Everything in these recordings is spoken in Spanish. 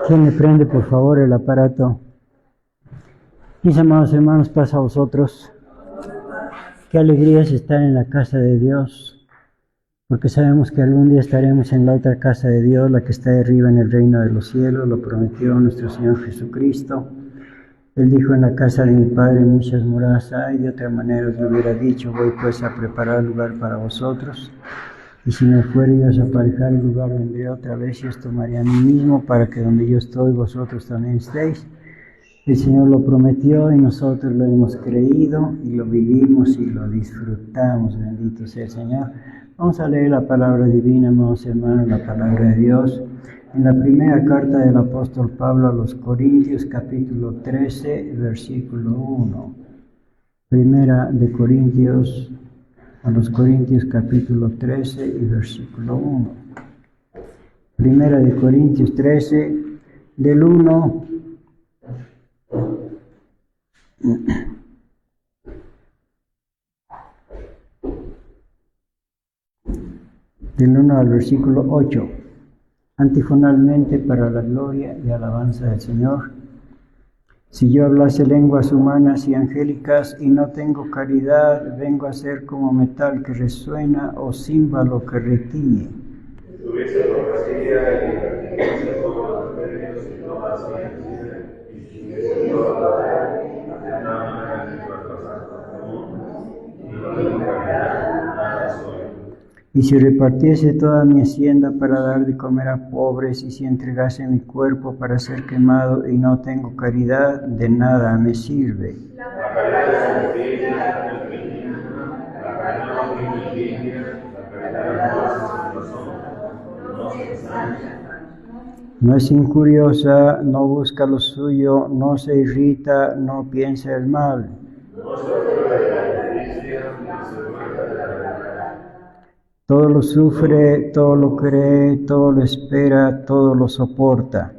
¿Quién le prende, por favor, el aparato? Mis amados hermanos, paz a vosotros. Qué alegría es estar en la casa de Dios, porque sabemos que algún día estaremos en la otra casa de Dios, la que está arriba en el reino de los cielos. Lo prometió nuestro Señor Jesucristo. Él dijo: en la casa de mi Padre muchas moradas hay. De otra manera os lo hubiera dicho: voy pues a preparar lugar para vosotros. Y si me fuere yo a aparejar el lugar, vendré otra vez y os tomaré a mí mismo, para que donde yo estoy, vosotros también estéis. El Señor lo prometió y nosotros lo hemos creído y lo vivimos y lo disfrutamos. Bendito sea el Señor. Vamos a leer la palabra divina, amados hermanos, la palabra de Dios. En la primera carta del apóstol Pablo a los Corintios, capítulo 13, versículo 1. Primera de Corintios, a los Corintios, capítulo 13 y versículo 1. Primera de Corintios 13, del 1 al versículo 8. Antifonalmente, para la gloria y alabanza del Señor. Si yo hablase lenguas humanas y angélicas y no tengo caridad, vengo a ser como metal que resuena o címbalo que retiñe. Y si repartiese toda mi hacienda para dar de comer a pobres, y si entregase mi cuerpo para ser quemado y no tengo caridad, de nada me sirve. No es injuriosa, no busca lo suyo, no se irrita, no piensa el mal. Todo lo sufre, todo lo cree, todo lo espera, todo lo soporta.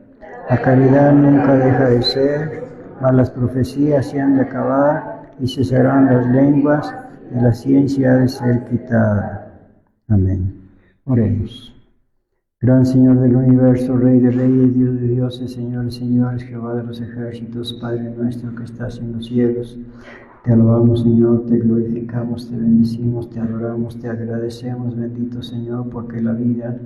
La caridad nunca deja de ser, mas las profecías se han de acabar y cesarán las lenguas y la ciencia ha de ser quitada. Amén. Oremos. Gran Señor del universo, Rey de reyes, Dios de dioses, Señor de señores, Jehová de los ejércitos, Padre nuestro que estás en los cielos, te alabamos, Señor, te glorificamos, te bendecimos, te adoramos, te agradecemos, bendito Señor, porque la vida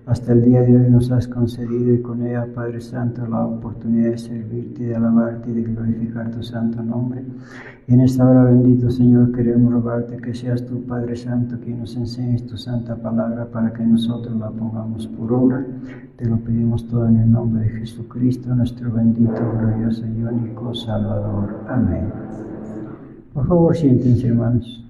hasta el día de hoy nos has concedido y con ella, Padre Santo, la oportunidad de servirte, de alabarte y de glorificar tu santo nombre. Y en esta hora, bendito Señor, queremos rogarte que seas tú, Padre Santo, quien nos enseñes tu santa palabra para que nosotros la pongamos por obra. Te lo pedimos todo en el nombre de Jesucristo, nuestro bendito, glorioso y único Salvador. Amén. Por favor, siéntense, hermanos.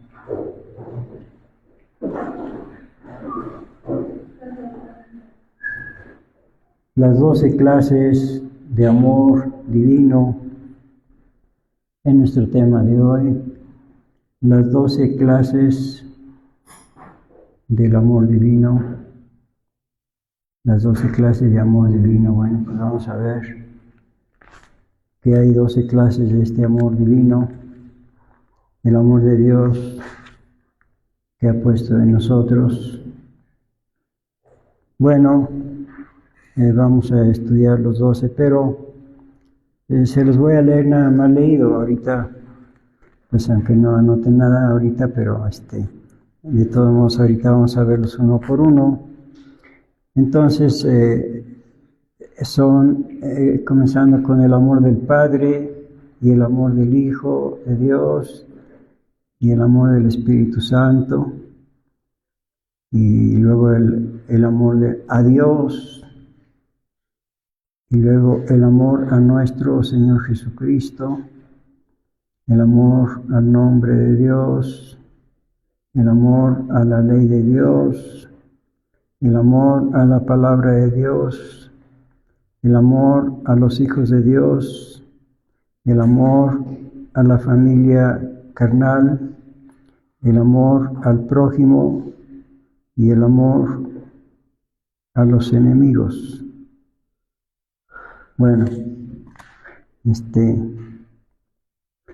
Las 12 clases de amor divino en nuestro tema de hoy. Las 12 clases del amor divino. Las 12 clases de amor divino. Bueno, pues vamos a ver que hay 12 clases de este amor divino. El amor de Dios que ha puesto en nosotros. Bueno, vamos a estudiar los 12, pero se los voy a leer nada más leído ahorita, pues aunque no anoten nada ahorita, pero de todos modos ahorita vamos a verlos uno por uno. Entonces, son comenzando con el amor del Padre y el amor del Hijo de Dios y el amor del Espíritu Santo, y luego el amor a Dios, y luego el amor a nuestro Señor Jesucristo, el amor al nombre de Dios, el amor a la ley de Dios, el amor a la palabra de Dios, el amor a los hijos de Dios, el amor a la familia carnal, el amor al prójimo y el amor a los enemigos. Bueno,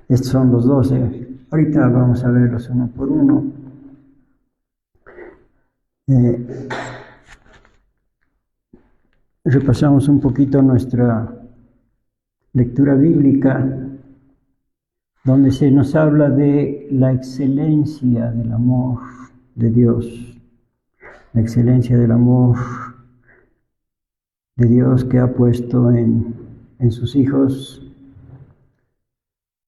estos son los 12. Ahorita vamos a verlos uno por uno. repasamos un poquito nuestra lectura bíblica, donde se nos habla de la excelencia del amor de Dios, la excelencia del amor de Dios que ha puesto en sus hijos.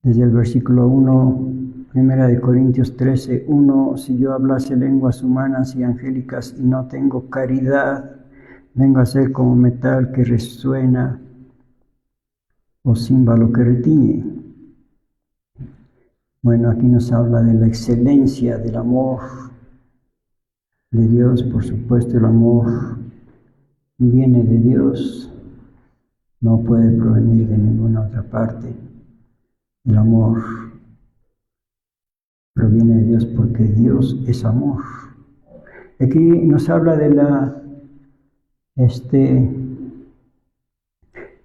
Desde el versículo 1, 1 Corintios 13, 1, si yo hablase lenguas humanas y angélicas y no tengo caridad, vengo a ser como metal que resuena o címbalo que retiñe. Bueno, aquí nos habla de la excelencia del amor de Dios. Por supuesto, el amor viene de Dios, no puede provenir de ninguna otra parte. El amor proviene de Dios porque Dios es amor. Aquí nos habla de la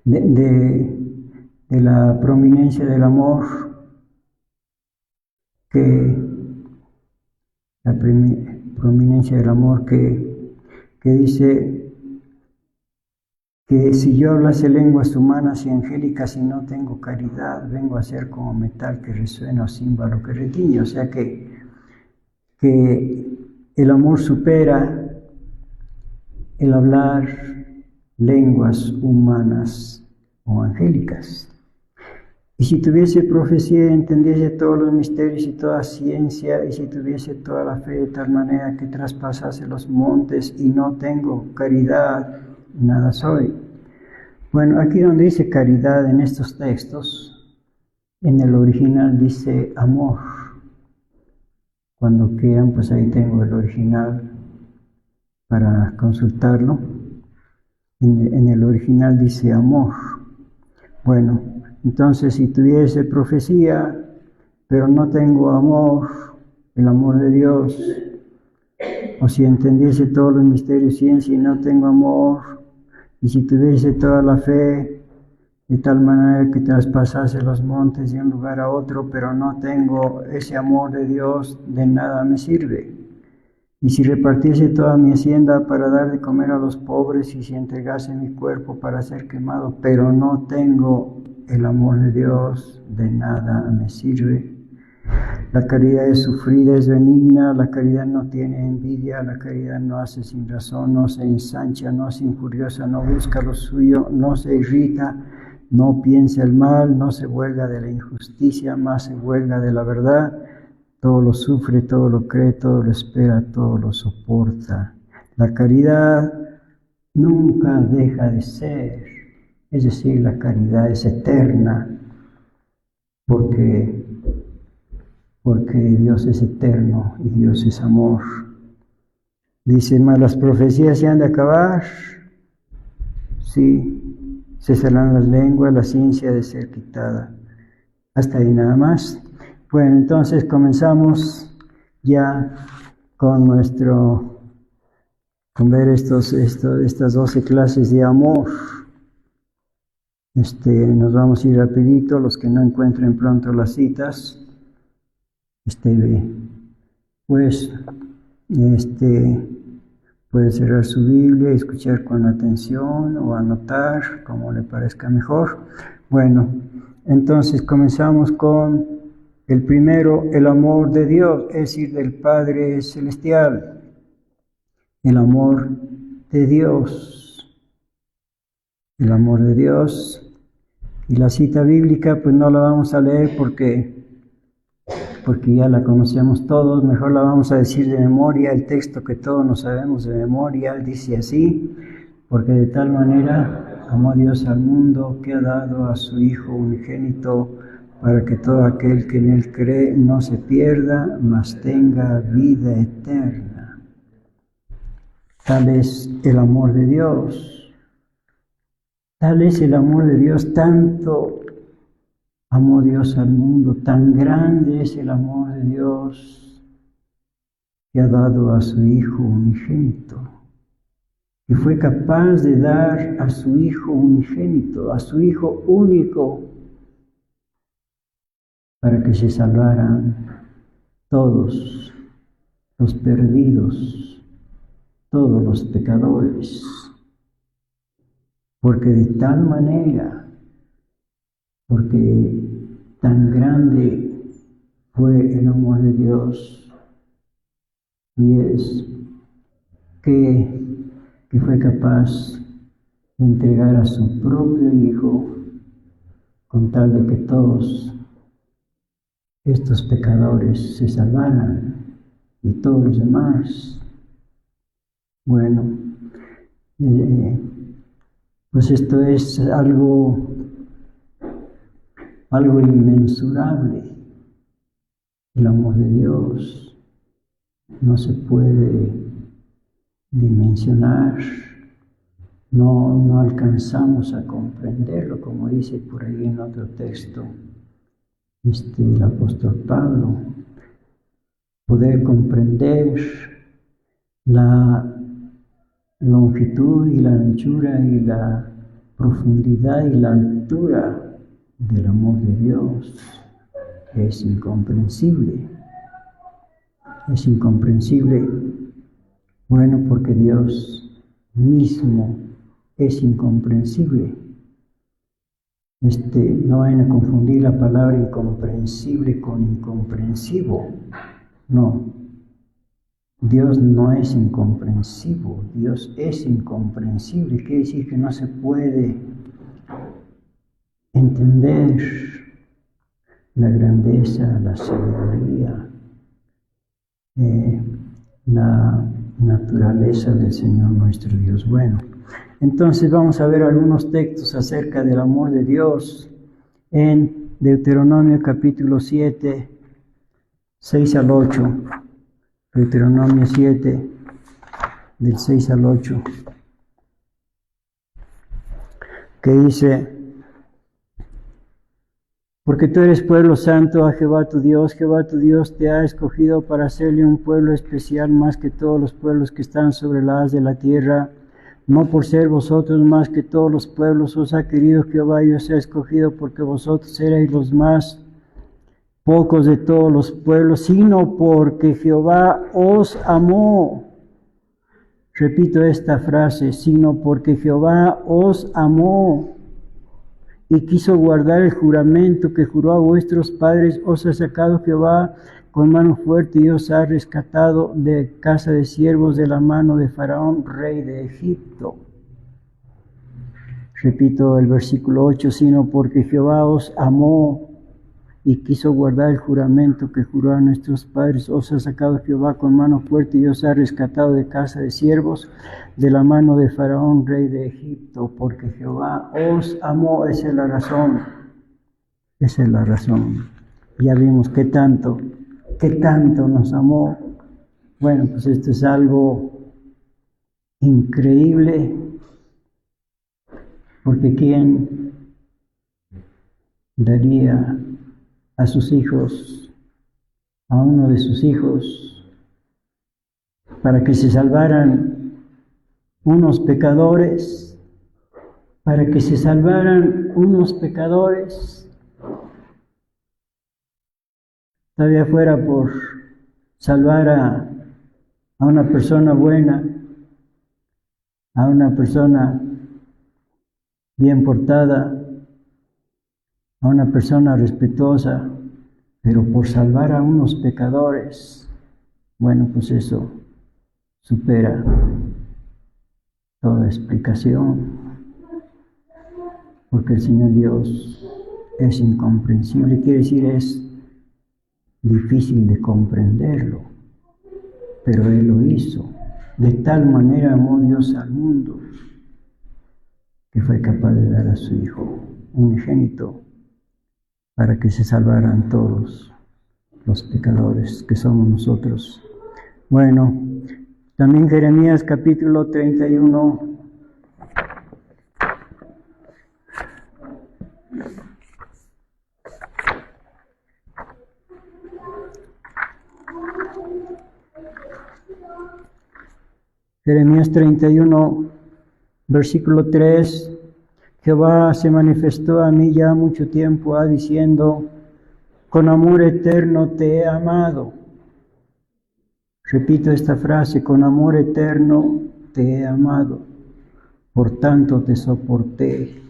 de la prominencia del amor, prominencia del amor que dice que si yo hablase lenguas humanas y angélicas y no tengo caridad, vengo a ser como metal que resuena o címbalo que retiñe. O sea que el amor supera el hablar lenguas humanas o angélicas. Y si tuviese profecía y entendiese todos los misterios y toda ciencia, y si tuviese toda la fe de tal manera que traspasase los montes y no tengo caridad, nada soy. Bueno, aquí donde dice caridad en estos textos, en el original dice amor. Cuando quieran, pues ahí tengo el original para consultarlo. En el original dice amor. Bueno, entonces si tuviese profecía, pero no tengo amor, el amor de Dios, o si entendiese todos los misterios, ciencia y no tengo amor, y si tuviese toda la fe, de tal manera que traspasase los montes de un lugar a otro, pero no tengo ese amor de Dios, de nada me sirve. Y si repartiese toda mi hacienda para dar de comer a los pobres, y si entregase mi cuerpo para ser quemado, pero no tengo el amor de Dios, de nada me sirve. La caridad es sufrida, es benigna, la caridad no tiene envidia, la caridad no hace sin razón, no se ensancha, no es injuriosa, no busca lo suyo, no se irrita, no piensa el mal, no se huelga de la injusticia, más se huelga de la verdad. Todo lo sufre, todo lo cree, todo lo espera, todo lo soporta. La caridad nunca deja de ser, es decir, la caridad es eterna, porque Dios es eterno y Dios es amor. Dice, mas las profecías se han de acabar, sí, cesarán las lenguas, la ciencia de ser quitada. Hasta ahí nada más. Bueno, entonces comenzamos ya con ver estas 12 clases de amor. Nos vamos a ir rapidito, los que no encuentren pronto las citas. Puede cerrar su Biblia y escuchar con atención o anotar, como le parezca mejor. Bueno, entonces comenzamos con el primero, el amor de Dios, es decir, del Padre Celestial. El amor de Dios. El amor de Dios. Y la cita bíblica, pues no la vamos a leer porque ya la conocemos todos, mejor la vamos a decir de memoria, el texto que todos nos sabemos de memoria, dice así, porque de tal manera amó Dios al mundo que ha dado a su Hijo unigénito, para que todo aquel que en Él cree no se pierda, mas tenga vida eterna. Tal es el amor de Dios, tal es el amor de Dios, tanto amó Dios al mundo, tan grande es el amor de Dios que ha dado a su Hijo unigénito, que fue capaz de dar a su Hijo unigénito, a su Hijo único, para que se salvaran todos los perdidos, todos los pecadores. porque de tal manera, porque tan grande fue el amor de Dios, y es que fue capaz de entregar a su propio Hijo con tal de que todos estos pecadores se salvaran y todos los demás. Bueno, pues esto es algo inmensurable. El amor de Dios no se puede dimensionar, no alcanzamos a comprenderlo, como dice por ahí en otro texto el apóstol Pablo. Poder comprender la longitud y la anchura y la profundidad y la altura del amor de Dios es incomprensible. Es incomprensible, bueno, porque Dios mismo es incomprensible. No vayan a confundir la palabra incomprensible con incomprensivo. No. Dios no es incomprensivo, Dios es incomprensible. Quiere decir que no se puede entender la grandeza, la sabiduría, la naturaleza del Señor nuestro Dios. Bueno, entonces vamos a ver algunos textos acerca del amor de Dios en Deuteronomio capítulo 7, 6 al 8. Deuteronomio 7, del 6 al 8, que dice: porque tú eres pueblo santo a Jehová tu Dios te ha escogido para hacerle un pueblo especial más que todos los pueblos que están sobre la haz de la tierra. No por ser vosotros más que todos los pueblos os ha querido Jehová y os ha escogido, porque vosotros erais los más pocos de todos los pueblos, sino porque Jehová os amó. Repito esta frase: sino porque Jehová os amó y quiso guardar el juramento que juró a vuestros padres, os ha sacado Jehová con mano fuerte y os ha rescatado de casa de siervos, de la mano de Faraón, rey de Egipto. Repito el versículo 8: sino porque Jehová os amó y quiso guardar el juramento que juró a nuestros padres, os ha sacado Jehová con mano fuerte y os ha rescatado de casa de siervos, de la mano de Faraón, rey de Egipto, porque Jehová os amó. Esa es la razón. Esa es la razón. Ya vimos qué tanto nos amó. Bueno, pues esto es algo increíble, porque ¿quién daría a sus hijos, a uno de sus hijos, para que se salvaran unos pecadores? Para que se salvaran unos pecadores, todavía fuera por salvar a una persona buena, a una persona bien portada, a una persona respetuosa, pero por salvar a unos pecadores, bueno, pues eso supera toda explicación, porque el Señor Dios es incomprensible, quiere decir es difícil de comprenderlo, pero Él lo hizo. De tal manera amó Dios al mundo que fue capaz de dar a su Hijo unigénito para que se salvaran todos los pecadores que somos nosotros. Bueno, también Jeremías capítulo 31. Jeremías 31, versículo 3. Jehová se manifestó a mí ya mucho tiempo, diciendo: con amor eterno te he amado. Repito esta frase: con amor eterno te he amado. Por tanto te soporté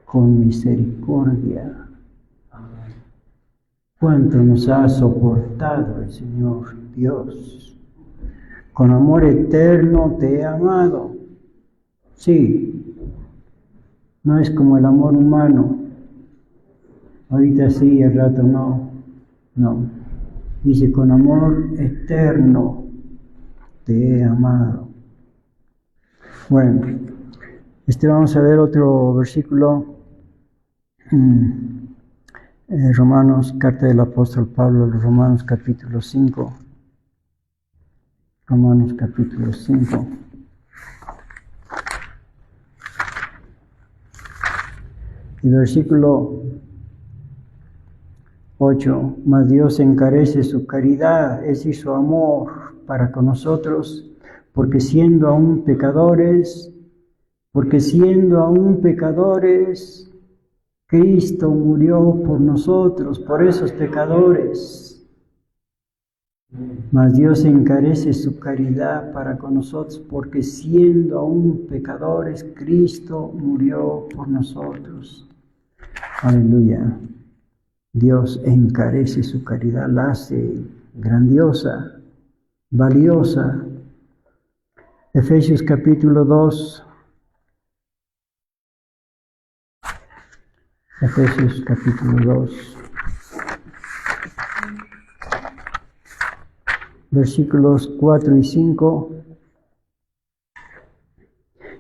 con misericordia. Cuánto nos ha soportado el Señor Dios. Con amor eterno te he amado. Sí, no es como el amor humano. Ahorita sí, al rato no. No. Dice, con amor eterno te he amado. Bueno, vamos a ver otro versículo. Romanos, carta del apóstol Pablo, los Romanos capítulo 5. Romanos capítulo 5. Y versículo 8. Mas Dios encarece su caridad, es decir, su amor para con nosotros, porque siendo aún pecadores, Cristo murió por nosotros, por esos pecadores. Mas Dios encarece su caridad para con nosotros, porque siendo aún pecadores, Cristo murió por nosotros. Aleluya. Dios encarece su caridad, la hace grandiosa, valiosa. Efesios capítulo 2. Efesios capítulo 2. Versículos 4 y 5.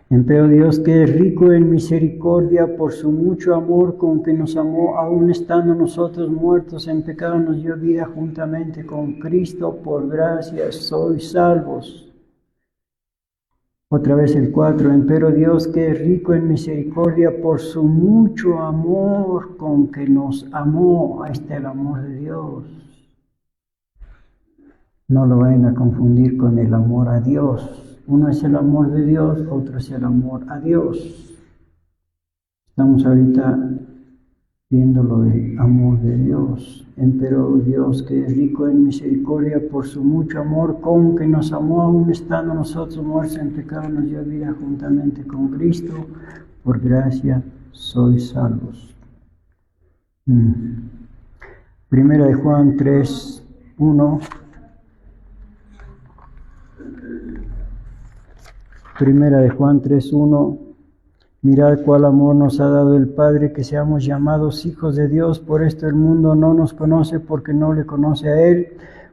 Empero Dios, que es rico en misericordia, por su mucho amor con que nos amó, aun estando nosotros muertos en pecado, nos dio vida juntamente con Cristo, por gracia sois salvos. Otra vez el 4. Empero Dios, que es rico en misericordia, por su mucho amor con que nos amó. Ahí está el amor de Dios. No lo vayan a confundir con el amor a Dios. Uno es el amor de Dios, otro es el amor a Dios. Estamos ahorita viendo lo del amor de Dios. Empero Dios, que es rico en misericordia, por su mucho amor con que nos amó, aun estando nosotros muertos en pecado, nos dio vida juntamente con Cristo. Por gracia sois salvos. Primera de Juan 3, 1. Primera de Juan 3:1, mirad cuál amor nos ha dado el Padre, que seamos llamados hijos de Dios. Por esto el mundo no nos conoce, porque no le conoce a Él.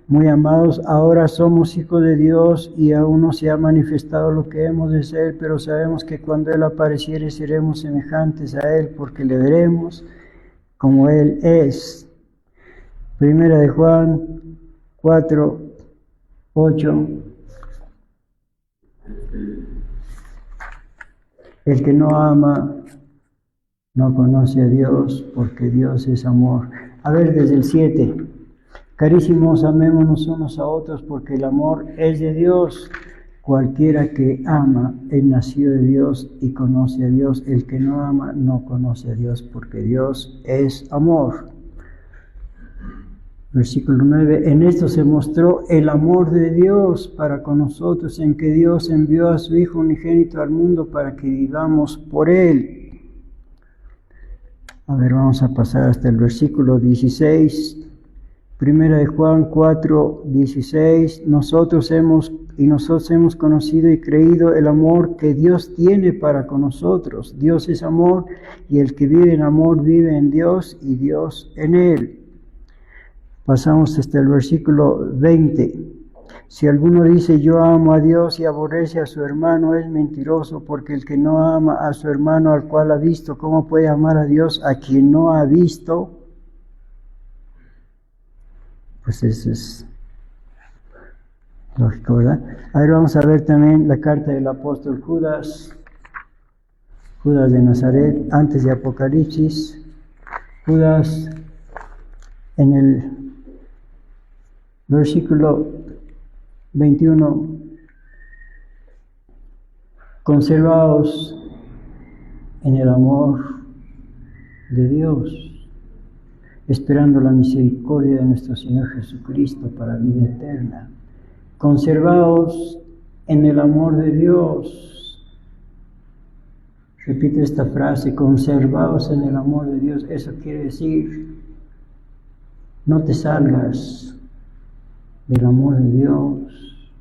Muy amados, ahora somos hijos de Dios, y aún no se ha manifestado lo que hemos de ser, pero sabemos que cuando Él apareciere seremos semejantes a Él, porque le veremos como Él es. Primera de Juan 4:8. El que no ama no conoce a Dios, porque Dios es amor. A ver, desde el 7. Carísimos, amémonos unos a otros, porque el amor es de Dios. Cualquiera que ama es nacido de Dios y conoce a Dios. El que no ama no conoce a Dios, porque Dios es amor. Versículo 9, en esto se mostró el amor de Dios para con nosotros, en que Dios envió a su Hijo unigénito al mundo para que vivamos por Él. A ver, vamos a pasar hasta el versículo 16. Primera de Juan 4:16, nosotros hemos conocido y creído el amor que Dios tiene para con nosotros. Dios es amor, y el que vive en amor vive en Dios y Dios en él. Pasamos hasta el versículo 20. Si alguno dice yo amo a Dios y aborrece a su hermano, es mentiroso, porque el que no ama a su hermano al cual ha visto, ¿cómo puede amar a Dios a quien no ha visto? Pues eso es lógico, ¿verdad? Ahora vamos a ver también la carta del apóstol Judas de Nazaret, antes de Apocalipsis. Judas, en el versículo 21, conservaos en el amor de Dios, esperando la misericordia de nuestro Señor Jesucristo para vida eterna. Conservaos en el amor de Dios. Repite esta frase, conservaos en el amor de Dios. Eso quiere decir, no te salgas del amor de Dios.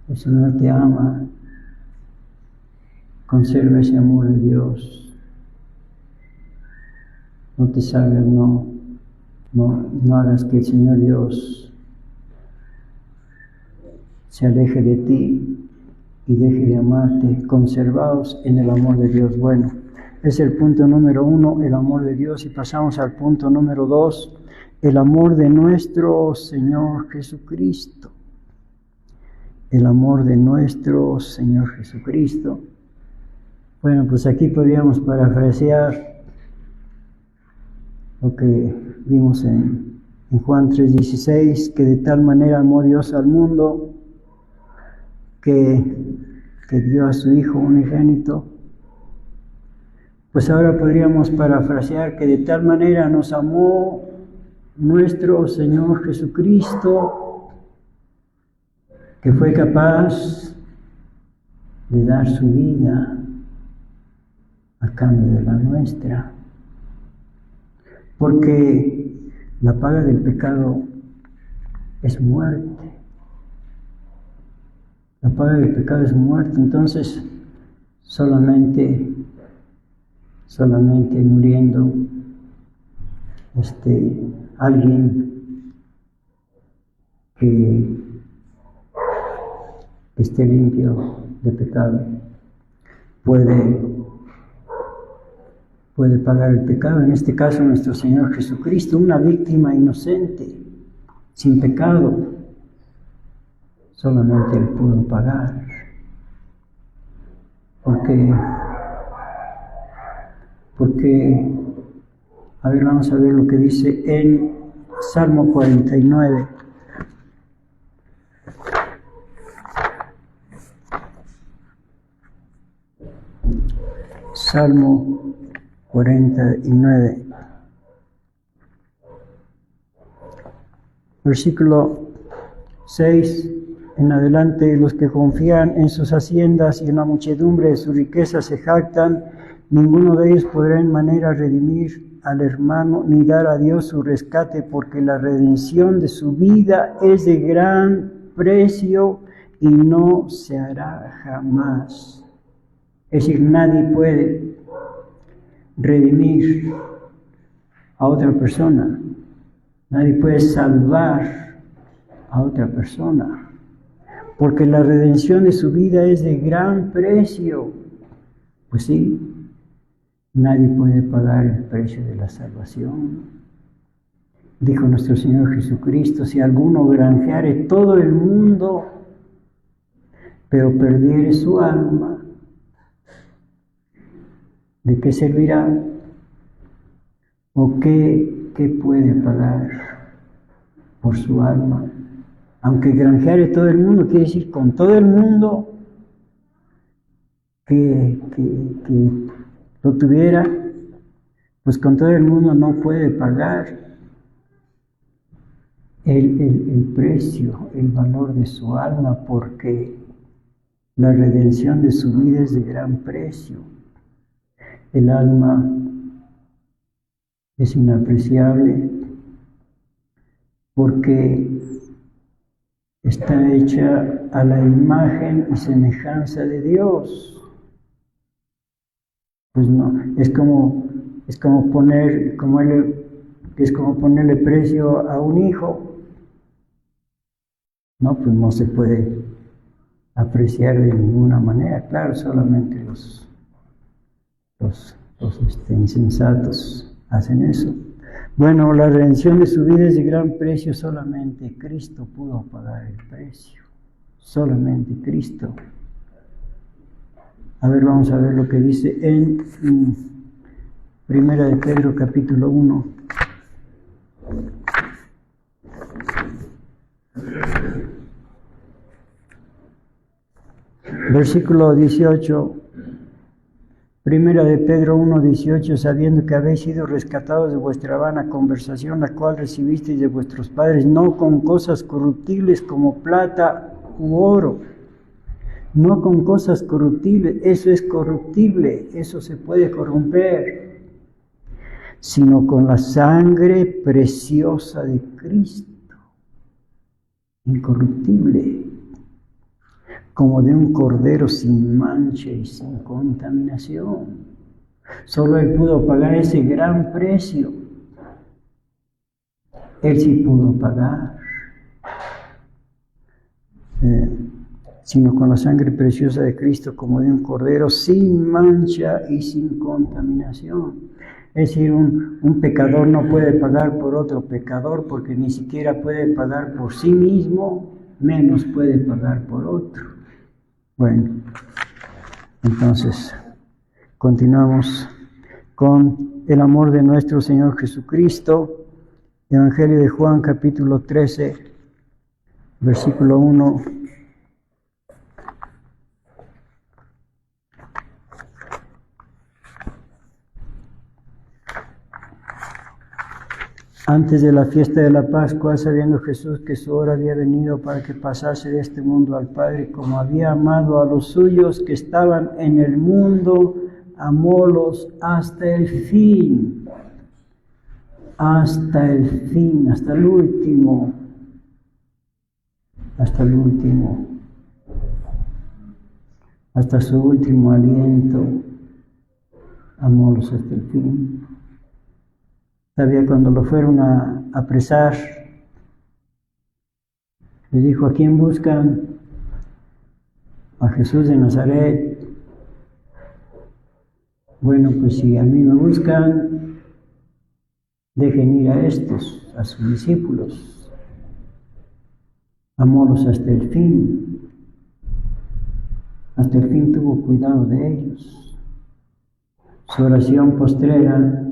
El Señor te ama. Conserva ese amor de Dios. No te salgas, no hagas que el Señor Dios se aleje de ti y deje de amarte. Conservaos en el amor de Dios. Bueno, es el punto número 1, el amor de Dios, y pasamos al punto número 2, el amor de nuestro Señor Jesucristo. El amor de nuestro Señor Jesucristo. Bueno, pues aquí podríamos parafrasear lo que vimos en Juan 3:16, que de tal manera amó Dios al mundo que dio a su Hijo unigénito. Pues ahora podríamos parafrasear que de tal manera nos amó nuestro Señor Jesucristo, que fue capaz de dar su vida a cambio de la nuestra. Porque la paga del pecado es muerte. La paga del pecado es muerte. Entonces, solamente muriendo alguien que esté limpio de pecado puede pagar el pecado. En este caso, nuestro Señor Jesucristo, una víctima inocente, sin pecado, solamente Él pudo pagar. Porque, a ver, vamos a ver lo que dice en Salmo 49. Salmo 49, versículo 6 en adelante: los que confían en sus haciendas y en la muchedumbre de sus riquezas se jactan, ninguno de ellos podrá en manera redimir al hermano, ni dar a Dios su rescate, porque la redención de su vida es de gran precio y no se hará jamás. Es decir, nadie puede redimir a otra persona, nadie puede salvar a otra persona, porque la redención de su vida es de gran precio. Pues sí, nadie puede pagar el precio de la salvación. Dijo nuestro Señor Jesucristo: si alguno granjeare todo el mundo, pero perdiere su alma, ¿de qué servirá? ¿O qué puede pagar por su alma? Aunque granjeare todo el mundo, quiere decir con todo el mundo que lo tuviera, pues con todo el mundo no puede pagar el precio, el valor de su alma, porque la redención de su vida es de gran precio. El alma es inapreciable porque está hecha a la imagen y semejanza de Dios. Pues no, es como ponerle precio a un hijo. No, pues no se puede apreciar de ninguna manera. Claro, solamente los insensatos hacen eso. Bueno, la redención de su vida es de gran precio. Solamente Cristo pudo pagar el precio. Solamente Cristo. A ver, vamos a ver lo que dice en Primera de Pedro, capítulo 1. Versículo 18. Primera de Pedro 1:18, sabiendo que habéis sido rescatados de vuestra vana conversación, la cual recibisteis de vuestros padres, no con cosas corruptibles como plata u oro, no con cosas corruptibles, eso es corruptible, eso se puede corromper, sino con la sangre preciosa de Cristo, incorruptible, como de un cordero sin mancha y sin contaminación. Solo Él pudo pagar ese gran precio. Él sí pudo pagar. Sino con la sangre preciosa de Cristo, como de un cordero sin mancha y sin contaminación. Es decir, un pecador no puede pagar por otro pecador, porque ni siquiera puede pagar por sí mismo, menos puede pagar por otro. Bueno, entonces continuamos con el amor de nuestro Señor Jesucristo. Evangelio de Juan, capítulo 13, versículo 1. Antes de la fiesta de la Pascua, sabiendo Jesús que su hora había venido para que pasase de este mundo al Padre, como había amado a los suyos que estaban en el mundo, amólos hasta el fin. Hasta el fin, hasta el último. Hasta el último. Hasta su último aliento. Amólos hasta el fin. Todavía cuando lo fueron a apresar, le dijo: ¿a quién buscan? A Jesús de Nazaret. Bueno, pues si a mí me buscan, dejen ir a estos, a sus discípulos. Amólos hasta el fin. Hasta el fin tuvo cuidado de ellos. Su oración postrera,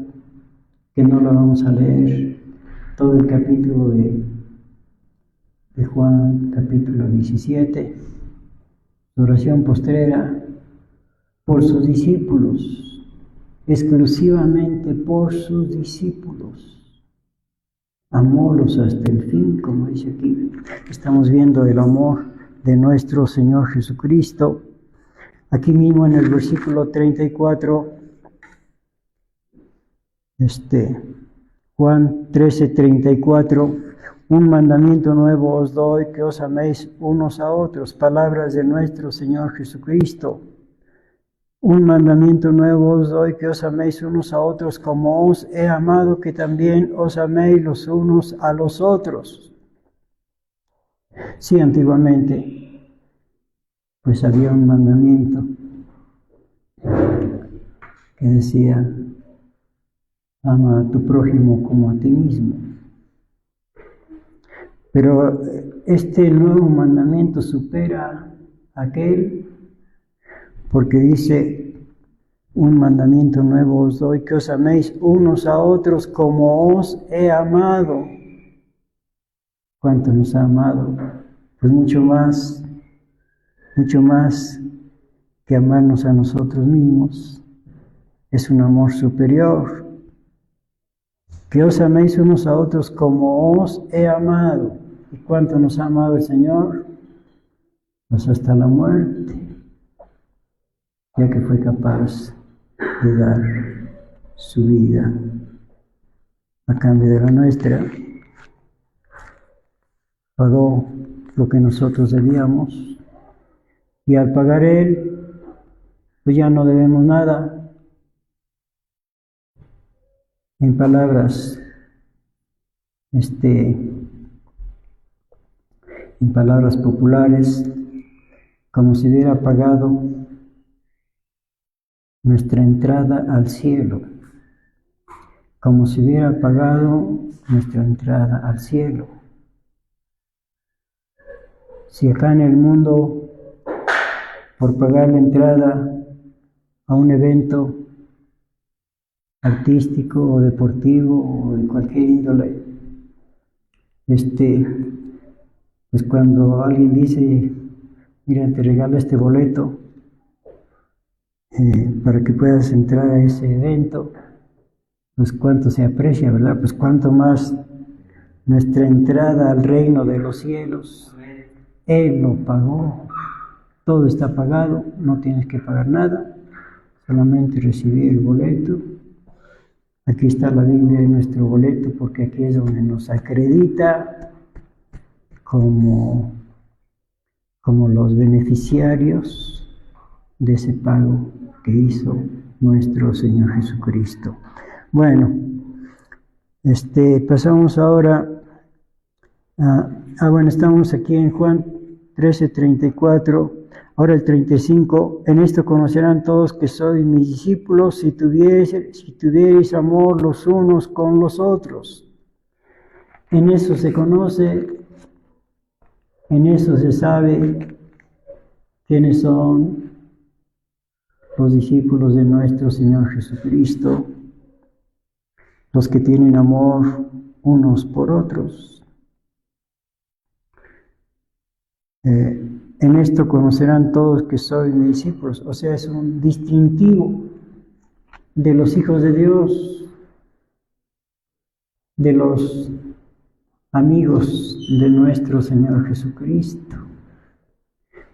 que no la vamos a leer, todo el capítulo de Juan, capítulo 17, su oración postrera por sus discípulos, exclusivamente por sus discípulos. Amólos hasta el fin, como dice aquí. Estamos viendo el amor de nuestro Señor Jesucristo. Aquí mismo en el versículo 34, Juan 13:34, un mandamiento nuevo os doy, que os améis unos a otros. Palabras de nuestro Señor Jesucristo. Un mandamiento nuevo os doy, que os améis unos a otros, como os he amado, que también os améis los unos a los otros. Sí, antiguamente, pues había un mandamiento que decía: ama a tu prójimo como a ti mismo. Pero este nuevo mandamiento supera aquel, porque dice: un mandamiento nuevo os doy, que os améis unos a otros como os he amado. ¿Cuánto nos ha amado? Pues mucho más que amarnos a nosotros mismos. Es un amor superior. Que os améis unos a otros como os he amado. ¿Y cuánto nos ha amado el Señor? Pues hasta la muerte, ya que fue capaz de dar su vida a cambio de la nuestra. Pagó lo que nosotros debíamos, y al pagar Él, pues ya no debemos nada. En palabras populares, como si hubiera pagado nuestra entrada al cielo, como si hubiera pagado nuestra entrada al cielo. Si acá en el mundo, por pagar la entrada a un evento artístico o deportivo o de cualquier índole, pues cuando alguien dice: mira, te regalo este boleto para que puedas entrar a ese evento, pues cuánto se aprecia, ¿verdad? Pues cuánto más nuestra entrada al reino de los cielos. Él lo pagó todo está pagado, no tienes que pagar nada, solamente recibir el boleto. Aquí está la Biblia de nuestro boleto, porque aquí es donde nos acredita como los beneficiarios de ese pago que hizo nuestro Señor Jesucristo. Bueno, pasamos ahora bueno, estamos aquí en Juan 13:34, ahora el 35, en esto conocerán todos que sois mis discípulos si tuviereis amor los unos con los otros. En eso se conoce, en eso se sabe quiénes son los discípulos de nuestro Señor Jesucristo, los que tienen amor unos por otros. En esto conocerán todos que sois mis discípulos, o sea, es un distintivo de los hijos de Dios, de los amigos de nuestro Señor Jesucristo,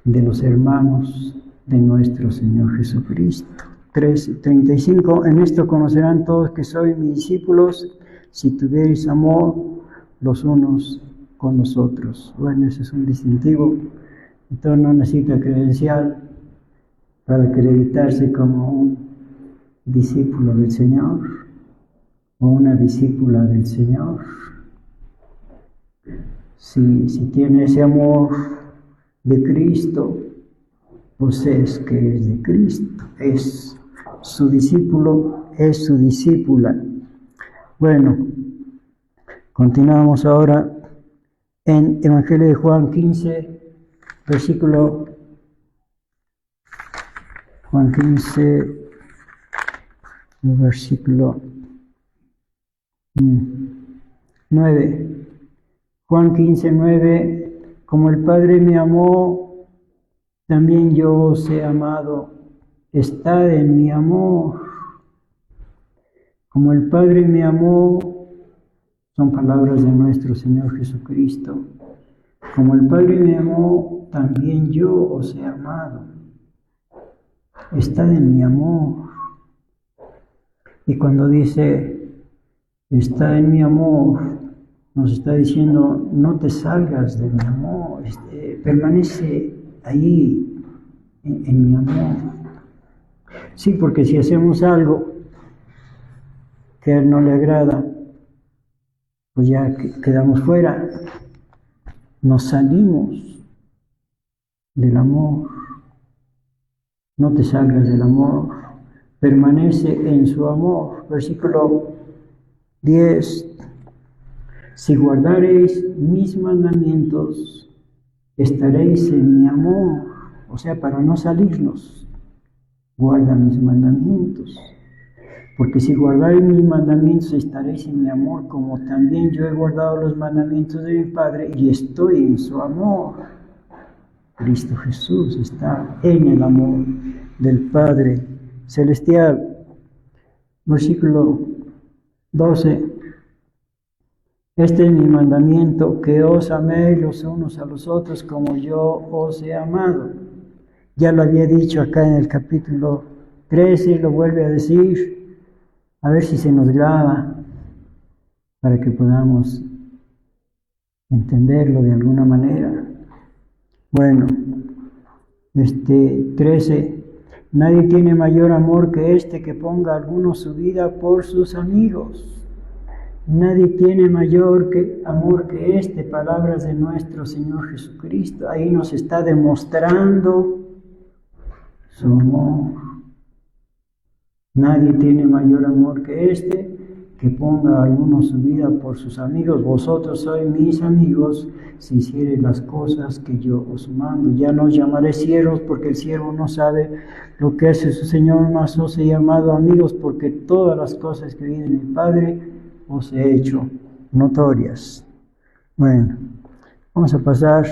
de los hermanos de nuestro Señor Jesucristo. 35, en esto conocerán todos que sois mis discípulos, si tuviereis amor los unos con los otros. Bueno, ese es un distintivo, entonces no necesita credencial para acreditarse como un discípulo del Señor o una discípula del Señor. Si tiene ese amor de Cristo, pues es que es de Cristo, es su discípulo, es su discípula. Bueno, continuamos ahora en Evangelio de Juan 15, Juan 15, versículo 9. Juan 15, 9, como el Padre me amó, también yo os he amado, estad en mi amor. Como el Padre me amó, son palabras de nuestro Señor Jesucristo. Como el Padre me amó, también yo os he amado. Estad en mi amor. Y cuando dice, está en mi amor, nos está diciendo, no te salgas de mi amor, permanece ahí, en mi amor. Sí, porque si hacemos algo que a Él no le agrada, pues ya quedamos fuera, nos salimos del amor. No te salgas del amor, permanece en su amor. Versículo 10, si guardareis mis mandamientos, estaréis en mi amor. O sea, para no salirnos, guarda mis mandamientos. Porque si guardareis mis mandamientos, estaréis en mi amor, como también yo he guardado los mandamientos de mi Padre y estoy en su amor. Cristo Jesús está en el amor del Padre Celestial. Versículo 12. Este es mi mandamiento, que os améis los unos a los otros como yo os he amado. Ya lo había dicho acá en el capítulo 13, lo vuelve a decir. A ver si se nos graba para que podamos entenderlo de alguna manera. Bueno, 13. Nadie tiene mayor amor que que ponga alguno su vida por sus amigos. Nadie tiene mayor amor que palabras de nuestro Señor Jesucristo. Ahí nos está demostrando su amor. Nadie tiene mayor amor que que ponga alguno su vida por sus amigos. Vosotros sois mis amigos si hiciereis las cosas que yo os mando. Ya no os llamaré siervos, porque el siervo no sabe lo que hace su Señor, mas os he llamado amigos, porque todas las cosas que vi de mi Padre os he hecho notorias. Bueno, vamos a pasar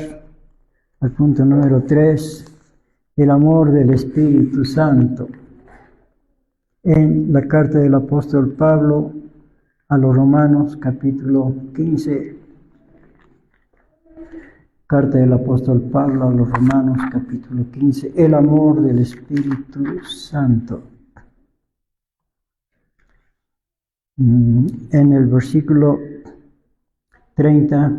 al punto número 3, el amor del Espíritu Santo. En la carta del apóstol Pablo a los Romanos, capítulo Carta del apóstol Pablo a los Romanos, capítulo 15, el amor del Espíritu Santo. En el versículo 30,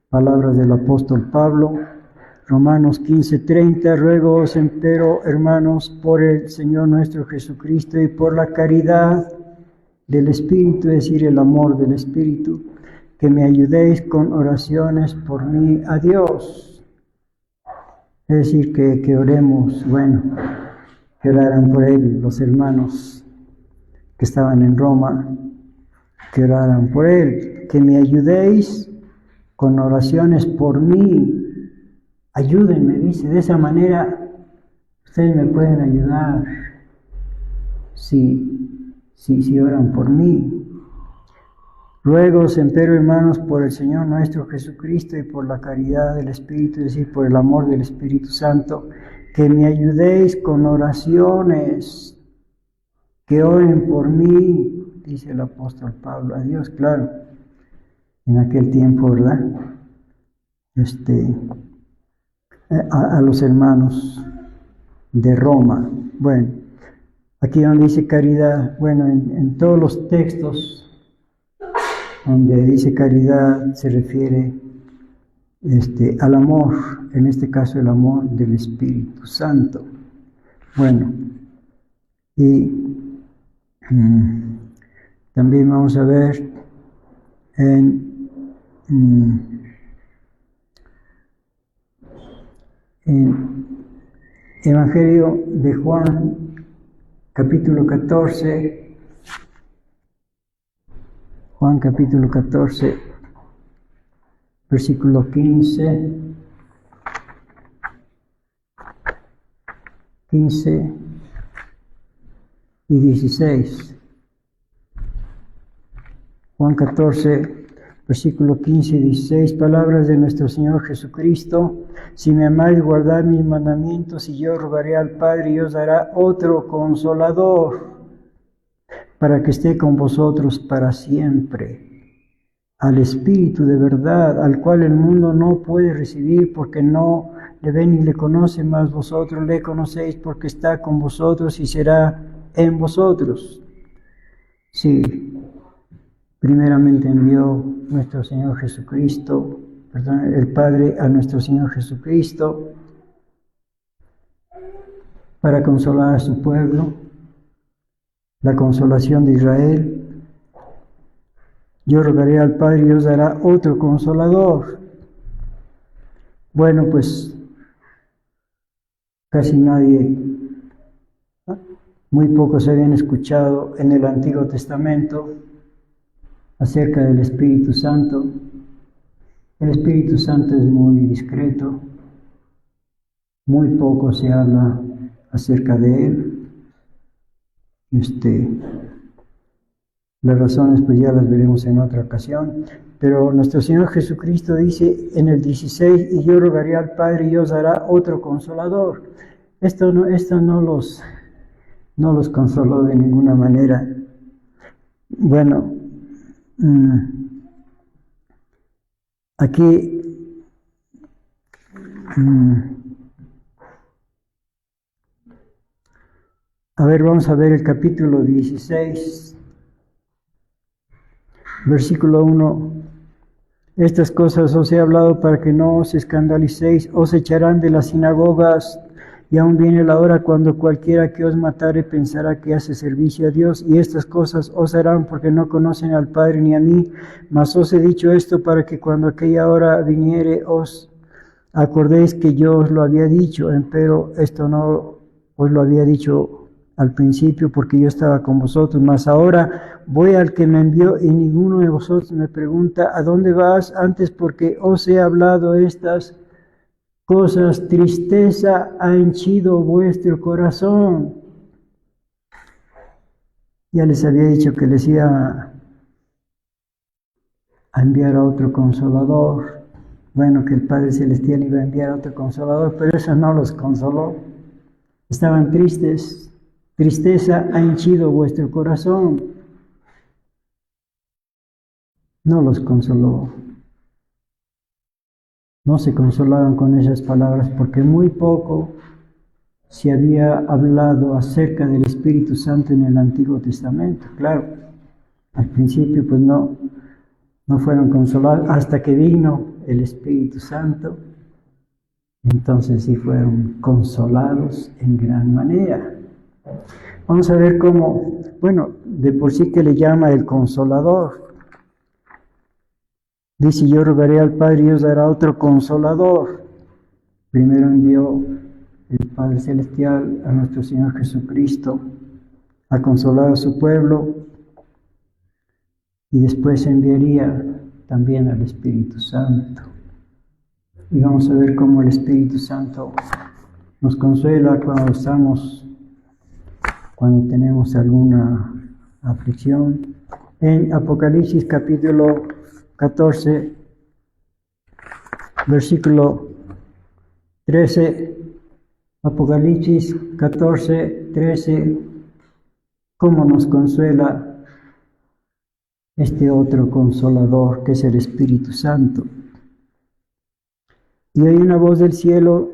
palabras del apóstol Pablo, Romanos 15:30, ruego-os empero, hermanos, por el Señor nuestro Jesucristo y por la caridad del Espíritu, es decir, el amor del Espíritu, que me ayudéis con oraciones por mí a Dios. Es decir, que oremos, que oraran por él los hermanos que estaban en Roma, que oraran por él, que me ayudéis con oraciones por mí. Ayúdenme, dice, de esa manera ustedes me pueden ayudar si oran por mí. Ruegos, empero, hermanos, por el Señor nuestro Jesucristo y por la caridad del Espíritu, es decir, por el amor del Espíritu Santo, que me ayudéis con oraciones, que oren por mí, dice el apóstol Pablo, a Dios, claro, en aquel tiempo, ¿verdad? A los hermanos de Roma. Bueno, aquí donde dice caridad, en todos los textos donde dice caridad se refiere al amor, en este caso el amor del Espíritu Santo. Y también vamos a ver en Evangelio de Juan, capítulo 14, Juan capítulo 14, versículo 15 y 16. Juan 14, versículo 15 y 16, palabras de nuestro Señor Jesucristo: si me amáis, guardad mis mandamientos, y yo rogaré al Padre y os dará otro Consolador, para que esté con vosotros para siempre, al Espíritu de verdad, al cual el mundo no puede recibir porque no le ve ni le conoce, mas vosotros le conocéis porque está con vosotros y será en vosotros. Sí, primeramente envió nuestro Señor Jesucristo, el Padre a nuestro Señor Jesucristo para consolar a su pueblo, la consolación de Israel. Yo rogaré al Padre y os dará otro Consolador. Pues casi nadie, muy pocos habían escuchado en el Antiguo Testamento acerca del Espíritu Santo. El Espíritu Santo es muy discreto, muy poco se habla acerca de él. Las razones pues ya las veremos en otra ocasión, pero nuestro Señor Jesucristo dice en el 16, y yo rogaré al Padre y os dará otro Consolador. Esto no los consoló de ninguna manera. Aquí vamos a ver el capítulo 16, versículo 1. Estas cosas os he hablado para que no os escandalicéis, os echarán de las sinagogas, y aún viene la hora cuando cualquiera que os matare pensará que hace servicio a Dios, y estas cosas os harán porque no conocen al Padre ni a mí, mas os he dicho esto para que cuando aquella hora viniere os acordéis que yo os lo había dicho, pero esto no os lo había dicho al principio porque yo estaba con vosotros, mas ahora voy al que me envió y ninguno de vosotros me pregunta ¿a dónde vas? Antes porque os he hablado estas cosas, tristeza ha henchido vuestro corazón. Ya les había dicho que les iba a enviar a otro Consolador, que el Padre Celestial iba a enviar a otro Consolador, pero eso no los consoló, estaban tristes. Tristeza ha henchido vuestro corazón. No los consoló. no se consolaban con esas palabras porque muy poco se había hablado acerca del Espíritu Santo en el Antiguo Testamento. Claro, al principio pues no fueron consolados hasta que vino el Espíritu Santo. Entonces sí fueron consolados en gran manera. Vamos a ver cómo, bueno, de por sí que le llama el Consolador. Dice, yo rogaré al Padre y os dará otro Consolador. Primero envió el Padre Celestial a nuestro Señor Jesucristo a consolar a su pueblo y después enviaría también al Espíritu Santo. Y vamos a ver cómo el Espíritu Santo nos consuela cuando tenemos alguna aflicción. En Apocalipsis capítulo 14, versículo 13, Apocalipsis 14, 13, cómo nos consuela este otro consolador que es el Espíritu Santo. Y oí una voz del cielo,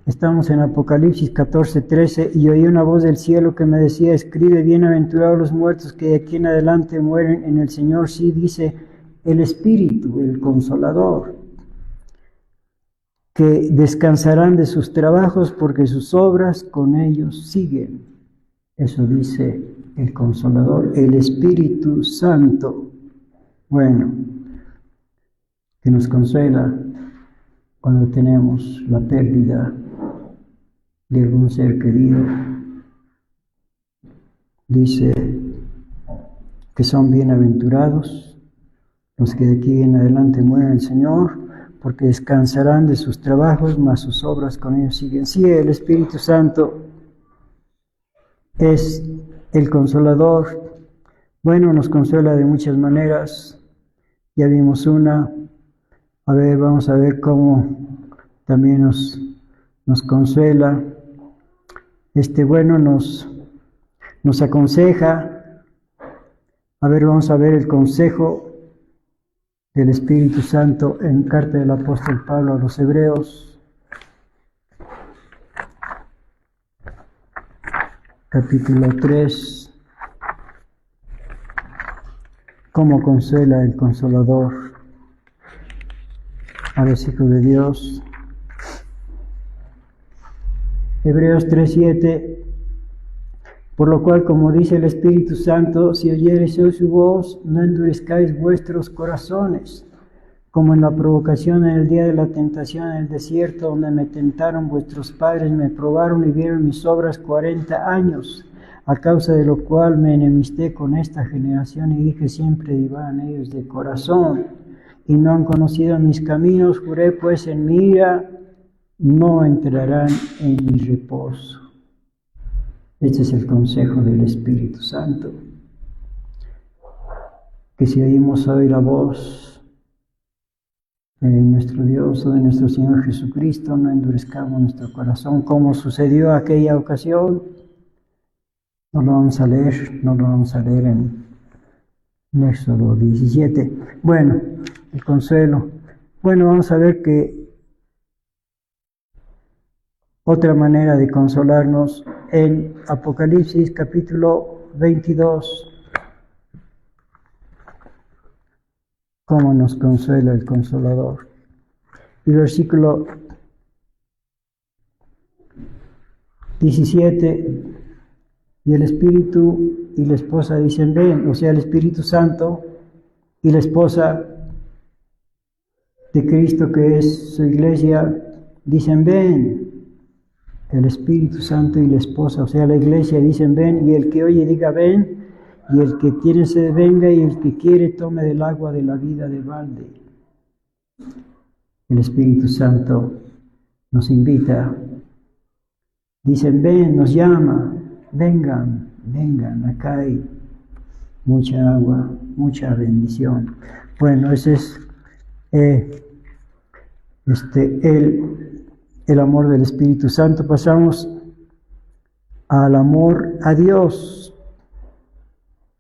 estamos en Apocalipsis 14, 13, y oí una voz del cielo que me decía, escribe, bienaventurados los muertos que de aquí en adelante mueren en el Señor. Sí, dice el Espíritu, el Consolador, que descansarán de sus trabajos porque sus obras con ellos siguen. Eso dice el Consolador, el Espíritu Santo. Bueno, que nos consuela cuando tenemos la pérdida de algún ser querido. Dice que son bienaventurados los que de aquí en adelante mueren el Señor, porque descansarán de sus trabajos, mas sus obras con ellos siguen. Sí, el Espíritu Santo es el Consolador. Bueno, nos consuela de muchas maneras. Ya vimos una. A ver, vamos a ver cómo también nos consuela. Bueno, nos aconseja. A ver, vamos a ver el consejo del Espíritu Santo en carta del apóstol Pablo a los Hebreos, capítulo 3. Cómo consuela el Consolador a los hijos de Dios. Hebreos 3:7. Por lo cual, como dice el Espíritu Santo, si oyereis hoy su voz, no endurezcáis vuestros corazones, como en la provocación en el día de la tentación en el desierto, donde me tentaron vuestros padres, me probaron y vieron mis obras 40 años, a causa de lo cual me enemisté con esta generación y dije, siempre divagan ellos de corazón, y no han conocido mis caminos, juré pues en mi ira, no entrarán en mi reposo. Este es el consejo del Espíritu Santo, que si oímos hoy la voz de nuestro Dios o de nuestro Señor Jesucristo, no endurezcamos nuestro corazón, como sucedió aquella ocasión. No lo vamos a leer en Éxodo 17. Bueno, el consuelo. Bueno, vamos a ver que otra manera de consolarnos en Apocalipsis capítulo 22. Cómo nos consuela el Consolador. Y versículo 17. Y el Espíritu y la esposa dicen ven, o sea, el Espíritu Santo y la esposa de Cristo, que es su iglesia, dicen ven. El Espíritu Santo y la esposa, o sea, la iglesia, dicen ven, y el que oye diga ven, y el que tiene sed venga, y el que quiere tome del agua de la vida de balde. El Espíritu Santo nos invita, dicen ven, nos llama, vengan, acá hay mucha agua, mucha bendición. Bueno, ese es el amor del Espíritu Santo. Pasamos al amor a Dios.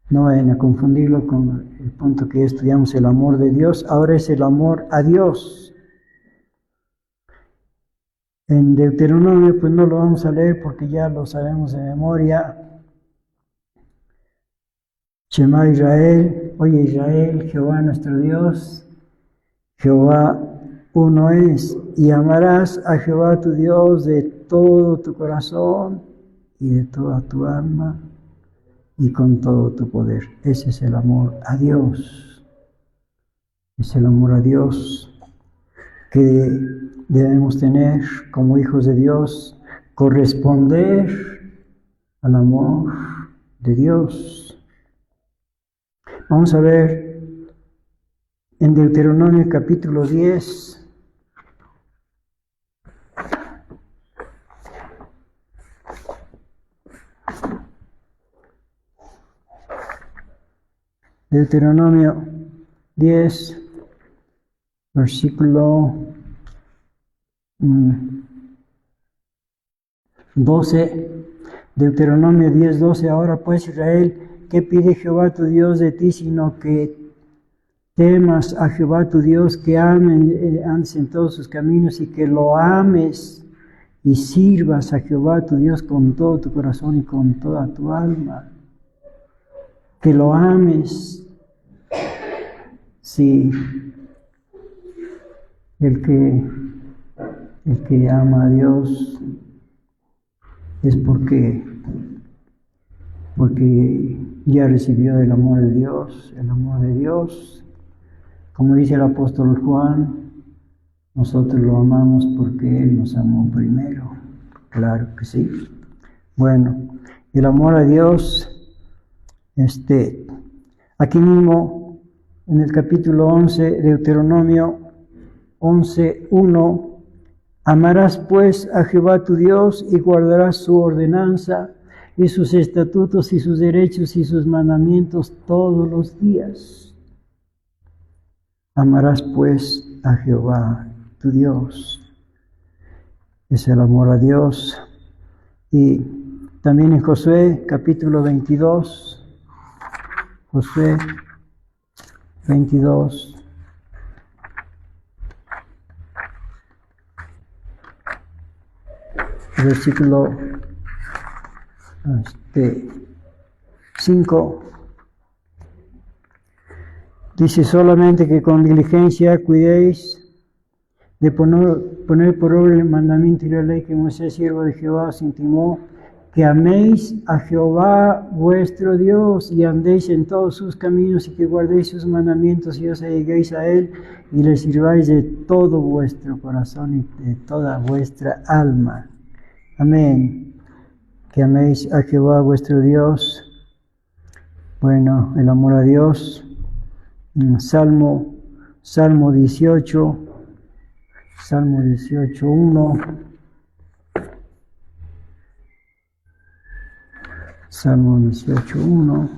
No vayan a confundirlo con el punto que estudiamos, el amor de Dios. Ahora es el amor a Dios. En Deuteronomio, pues no lo vamos a leer porque ya lo sabemos de memoria. Shema Israel, oye Israel, Jehová nuestro Dios, Jehová uno es, y amarás a Jehová tu Dios de todo tu corazón y de toda tu alma y con todo tu poder. Ese es el amor a Dios. Es el amor a Dios que debemos tener como hijos de Dios, corresponder al amor de Dios. Vamos a ver en Deuteronomio capítulo 10. Deuteronomio 10, versículo 12. Deuteronomio 10, 12. Ahora pues, Israel, ¿qué pide Jehová tu Dios de ti, sino que temas a Jehová tu Dios, que andes en todos sus caminos y que lo ames y sirvas a Jehová tu Dios con todo tu corazón y con toda tu alma? Que lo ames. Sí, el que ama a Dios es porque ya recibió el amor de Dios. El amor de Dios, como dice el apóstol Juan, nosotros lo amamos porque Él nos amó primero. Claro que sí. Bueno, el amor a Dios, aquí mismo en el capítulo 11, Deuteronomio 11:1, amarás pues a Jehová tu Dios y guardarás su ordenanza y sus estatutos y sus derechos y sus mandamientos todos los días. Amarás pues a Jehová tu Dios. Es el amor a Dios. Y también en Josué capítulo 22, Josué 22, versículo 5, dice: solamente que con diligencia cuidéis de poner por obra el mandamiento y la ley que Moisés, siervo de Jehová, os intimó, que améis a Jehová vuestro Dios y andéis en todos sus caminos y que guardéis sus mandamientos y os alleguéis a Él y le sirváis de todo vuestro corazón y de toda vuestra alma. Amén. Que améis a Jehová vuestro Dios. Bueno, el amor a Dios. Salmo 18, Salmo 18:1. Salmo 18:1.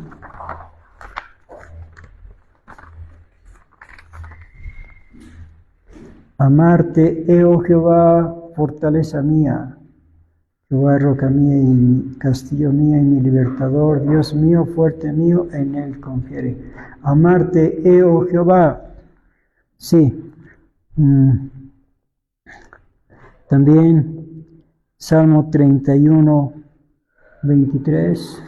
Amarte, oh Jehová, fortaleza mía. Jehová es roca mía y castillo mía y mi libertador, Dios mío, fuerte mío, en Él confiaré. Amarte, oh Jehová. Sí. También Salmo 31:23.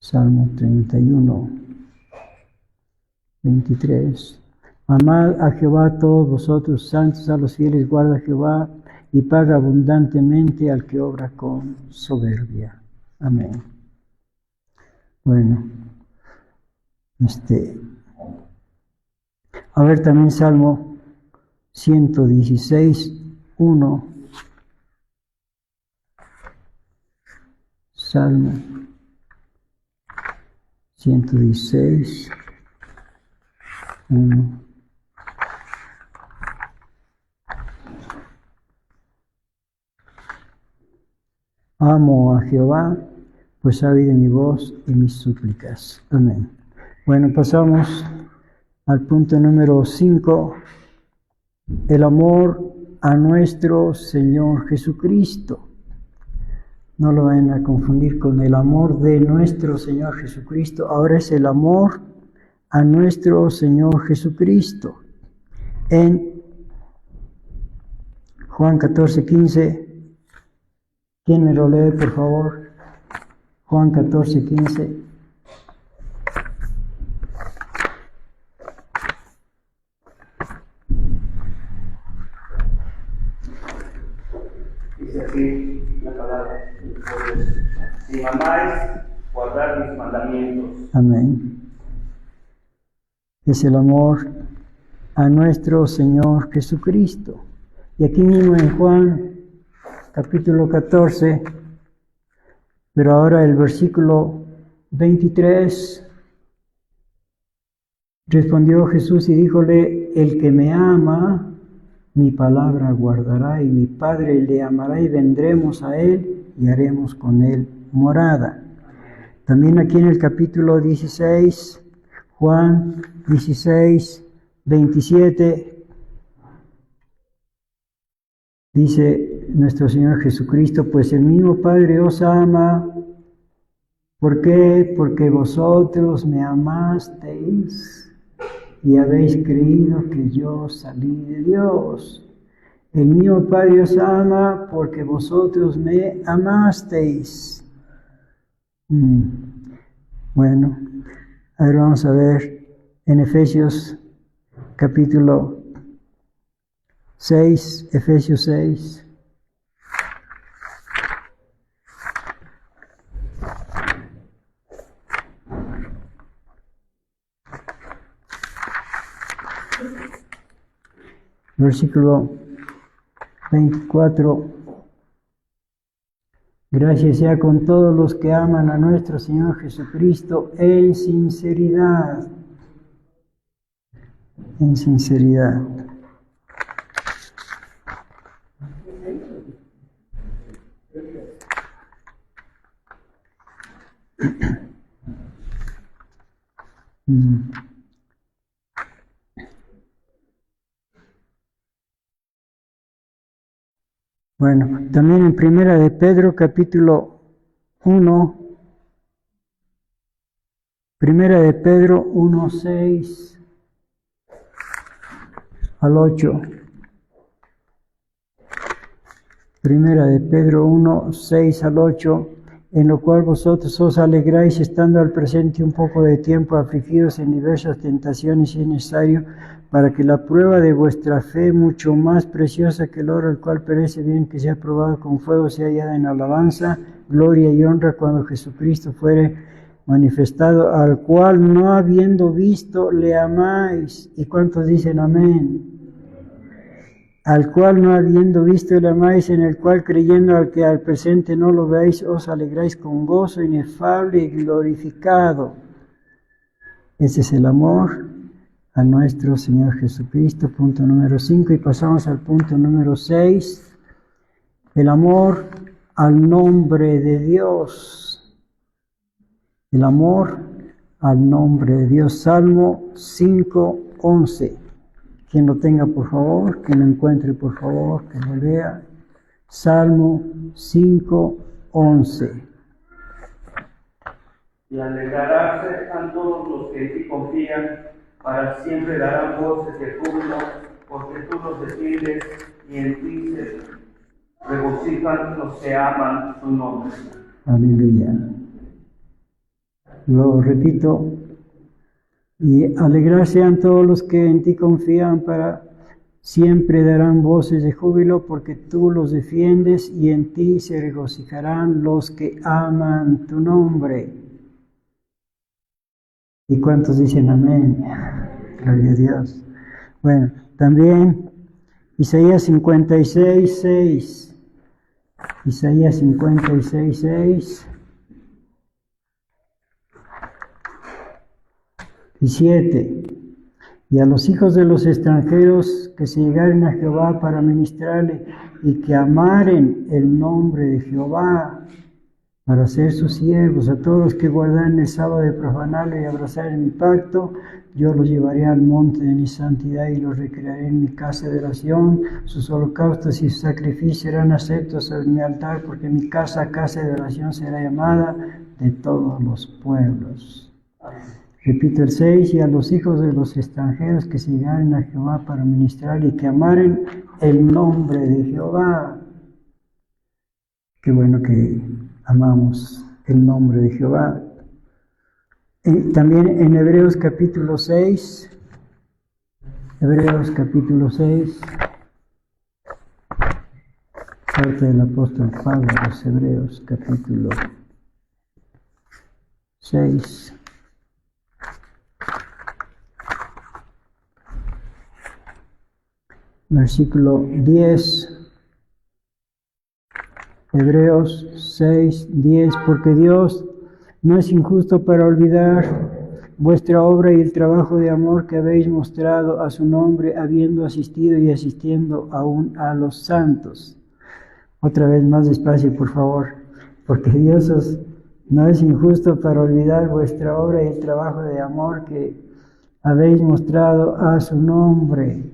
Salmo 31:23. Amad a Jehová todos vosotros, santos, a los fieles guarda Jehová, y paga abundantemente al que obra con soberbia. Amén. Bueno, a ver también Salmo 116:1. Salmo 116:1. Amo a Jehová, pues ha oído mi voz y mis súplicas. Amén. Bueno, pasamos al punto número 5, el amor a nuestro Señor Jesucristo. No lo vayan a confundir con el amor de nuestro Señor Jesucristo. Ahora es el amor a nuestro Señor Jesucristo. En Juan 14:15, ¿quién me lo lee, por favor? Juan 14:15. Dice así la palabra: si me amáis, guardad mis mandamientos. Amén. Es el amor a nuestro Señor Jesucristo. Y aquí mismo en Juan capítulo 14, pero ahora el versículo 23, respondió Jesús y díjole: el que me ama, mi palabra guardará, y mi Padre le amará, y vendremos a él y haremos con él morada. También aquí en el capítulo 16, Juan 16, 27, dice nuestro Señor Jesucristo: pues el mismo Padre os ama. ¿Por qué? Porque vosotros me amasteis y habéis creído que yo salí de Dios. El mismo Padre os ama porque vosotros me amasteis. Bueno, ahora vamos a ver en Efesios capítulo 6, Efesios 6. Versículo 24. Gracias sea con todos los que aman a nuestro Señor Jesucristo en sinceridad. En sinceridad. Bueno, también en Primera de Pedro, capítulo 1, Primera de Pedro 1, 6 al 8. Primera de Pedro 1, 6 al 8, en lo cual vosotros os alegráis estando al presente un poco de tiempo afligidos en diversas tentaciones, si es necesario, para que la prueba de vuestra fe, mucho más preciosa que el oro, el cual perece bien que sea probado con fuego, sea hallada en alabanza, gloria y honra cuando Jesucristo fuere manifestado, al cual no habiendo visto le amáis. ¿Y cuántos dicen amén? Al cual no habiendo visto le amáis, en el cual creyendo al que al presente no lo veáis, os alegráis con gozo inefable y glorificado. Ese es el amor a nuestro Señor Jesucristo, punto número 5, y pasamos al punto número 6, el amor al nombre de Dios. El amor al nombre de Dios. Salmo 5:11. Quien lo tenga, por favor, que lo encuentre, por favor, que lo lea. Salmo 5:11. Y alegrarás a todos los que en ti confían, para siempre darán voces de júbilo, porque tú los defiendes y en ti se regocijan los que aman tu nombre. Aleluya. Lo repito. Y alegrarse sean todos los que en ti confían, para siempre darán voces de júbilo, porque tú los defiendes y en ti se regocijarán los que aman tu nombre. ¿Y cuántos dicen amén? Gloria a Dios. Bueno, también Isaías 56:6. Isaías 56:6. Y 7. Y a los hijos de los extranjeros que se llegaren a Jehová para ministrarle, y que amaren el nombre de Jehová para ser sus siervos, a todos los que guardaren el sábado de profanarlo y abrazaren mi pacto, yo los llevaré al monte de mi santidad y los recrearé en mi casa de oración. Sus holocaustos y sus sacrificios serán aceptos sobre mi altar, porque mi casa de oración será llamada de todos los pueblos. Repito el 6, y a los hijos de los extranjeros que se llegaren a Jehová para ministrar y que amaren el nombre de Jehová. Qué bueno que amamos el nombre de Jehová. También en Hebreos capítulo 6, carta del apóstol Pablo a los Hebreos capítulo 6. Versículo 10. Hebreos 6, 10, porque Dios no es injusto para olvidar vuestra obra y el trabajo de amor que habéis mostrado a su nombre, habiendo asistido y asistiendo aún a los santos. Otra vez más despacio, por favor. Porque Dios no es injusto para olvidar vuestra obra y el trabajo de amor que habéis mostrado a su nombre.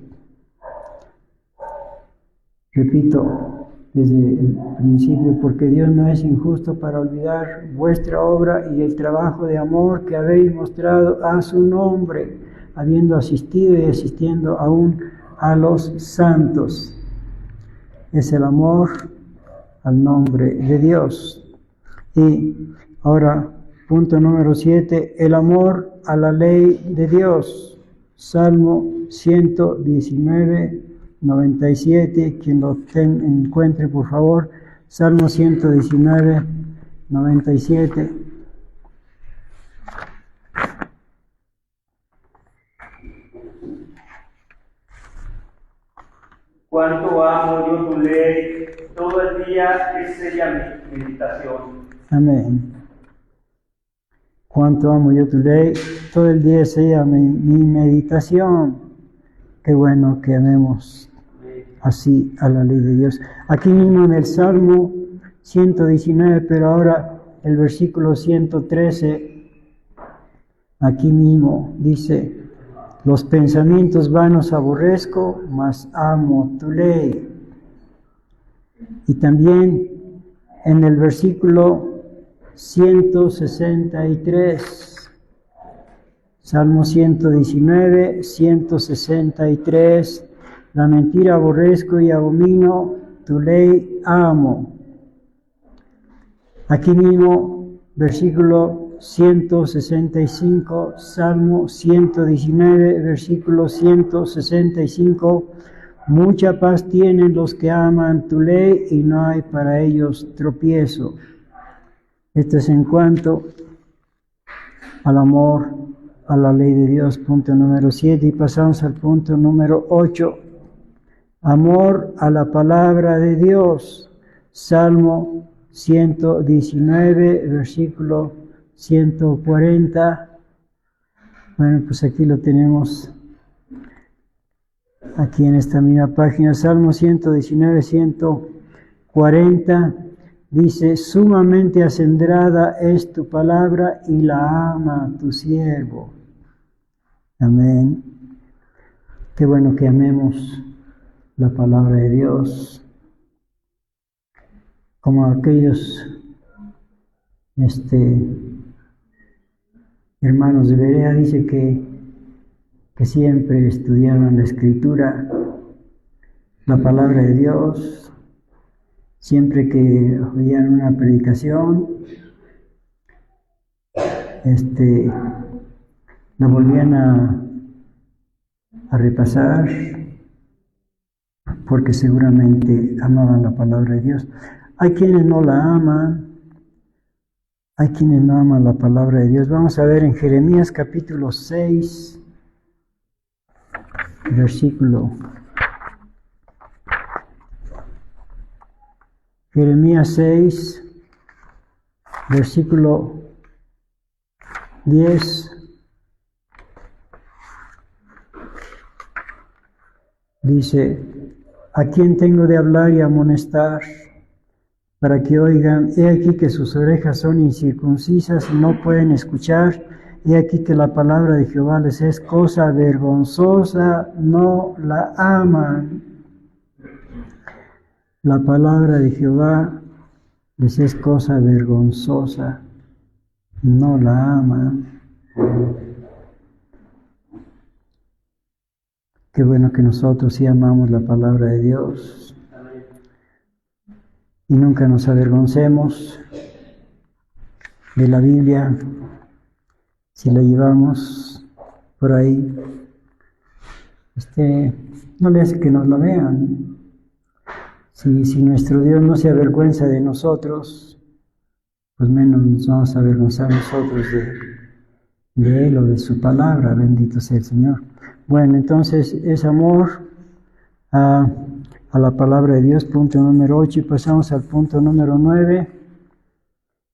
Repito desde el principio, porque Dios no es injusto para olvidar vuestra obra y el trabajo de amor que habéis mostrado a su nombre, habiendo asistido y asistiendo aún a los santos. Es el amor al nombre de Dios. Y ahora, punto número 7, el amor a la ley de Dios. Salmo 119, 97, quien lo encuentre, por favor. Salmo 119, 97. Cuánto amo yo tu ley, todo el día es ella mi meditación. Amén. Cuánto amo yo tu ley, todo el día es ella mi meditación. Qué bueno que amemos así a la ley de Dios. Aquí mismo en el Salmo 119, pero ahora el versículo 113, aquí mismo dice: los pensamientos vanos aborrezco, mas amo tu ley. Y también en el versículo 163, Salmo 119, 163, la mentira aborrezco y abomino, tu ley amo. Aquí mismo, versículo 165, Salmo 119, versículo 165, mucha paz tienen los que aman tu ley y no hay para ellos tropiezo. Esto es en cuanto al amor a la ley de Dios, punto número 7, y pasamos al punto número 8, amor a la palabra de Dios, Salmo 119, versículo 140. Bueno, pues aquí lo tenemos, aquí en esta misma página, Salmo 119, 140, dice: sumamente acendrada es tu palabra y la ama tu siervo. Amén. Qué bueno que amemos la palabra de Dios. Como aquellos hermanos de Berea, dice que siempre estudiaban la Escritura, la palabra de Dios, siempre que oían una predicación, la volvían a repasar, porque seguramente amaban la palabra de Dios. Hay quienes no la aman, hay quienes no aman la palabra de Dios. Vamos a ver en Jeremías capítulo 6, versículo. Jeremías 6, versículo 10. Dice: ¿a quién tengo de hablar y amonestar para que oigan? He aquí que sus orejas son incircuncisas y no pueden escuchar. He aquí que la palabra de Jehová les es cosa vergonzosa, no la aman. La palabra de Jehová les es cosa vergonzosa, no la aman. Qué bueno que nosotros sí amamos la palabra de Dios y nunca nos avergoncemos de la Biblia si la llevamos por ahí. No le hace que nos lo vean. Si nuestro Dios no se avergüenza de nosotros, pues menos nos vamos a avergonzar nosotros de Él o de su palabra. Bendito sea el Señor. Bueno, entonces es amor a la palabra de Dios, punto número 8, y pasamos al punto número 9,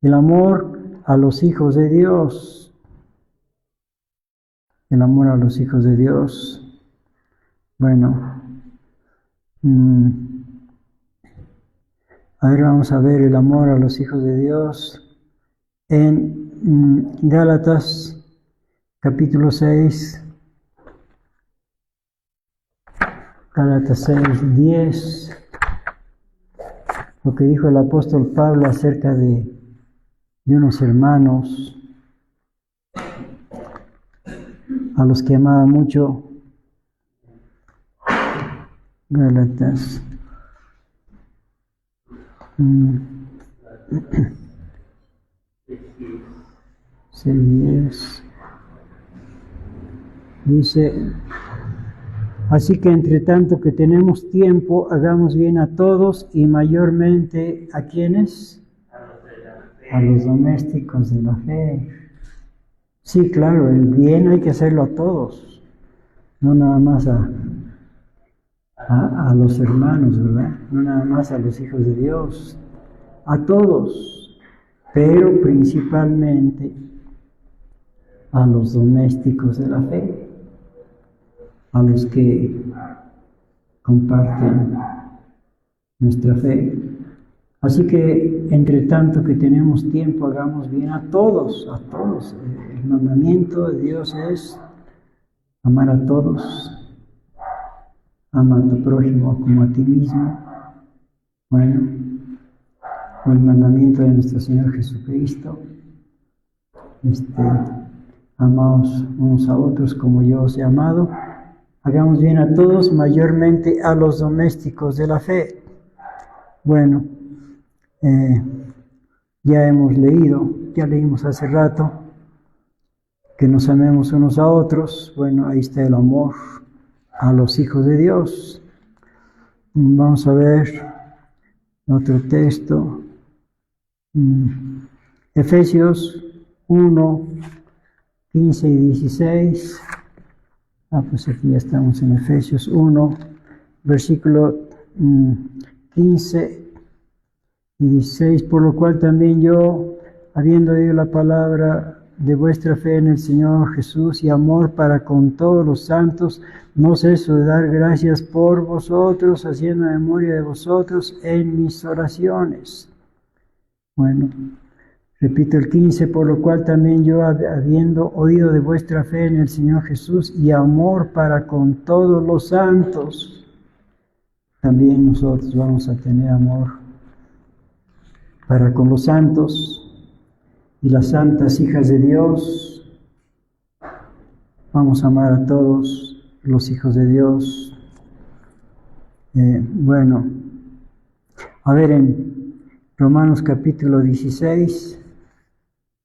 el amor a los hijos de Dios. El amor a los hijos de Dios. Bueno, vamos a ver el amor a los hijos de Dios en Gálatas capítulo 6, Gálatas 6, 10, lo que dijo el apóstol Pablo acerca de unos hermanos a los que amaba mucho. Gálatas 6:10 dice: así que entre tanto que tenemos tiempo, hagamos bien a todos y mayormente ¿a quiénes? A los domésticos de la fe. Sí, claro, el bien hay que hacerlo a todos, no nada más a los hermanos, ¿verdad? No nada más a los hijos de Dios, a todos, pero principalmente a los domésticos de la fe, a los que comparten nuestra fe. Así que, entre tanto que tenemos tiempo, hagamos bien a todos, a todos. El mandamiento de Dios es amar a todos. Ama a tu prójimo como a ti mismo. Bueno, o el mandamiento de nuestro Señor Jesucristo. Amaos unos a otros como yo os he amado. Hagamos bien a todos, mayormente a los domésticos de la fe. Bueno, ya leímos hace rato que nos amemos unos a otros. Bueno, ahí está el amor a los hijos de Dios. Vamos a ver otro texto. Efesios 1, 15 y 16. Pues aquí ya estamos en Efesios 1, versículo 15 y 16. Por lo cual también yo, habiendo oído la palabra de vuestra fe en el Señor Jesús y amor para con todos los santos, no ceso de dar gracias por vosotros, haciendo memoria de vosotros en mis oraciones. Bueno, repito el 15, por lo cual también yo, habiendo oído de vuestra fe en el Señor Jesús y amor para con todos los santos, también nosotros vamos a tener amor para con los santos y las santas hijas de Dios. Vamos a amar a todos los hijos de Dios. Bueno, a ver en Romanos capítulo 16,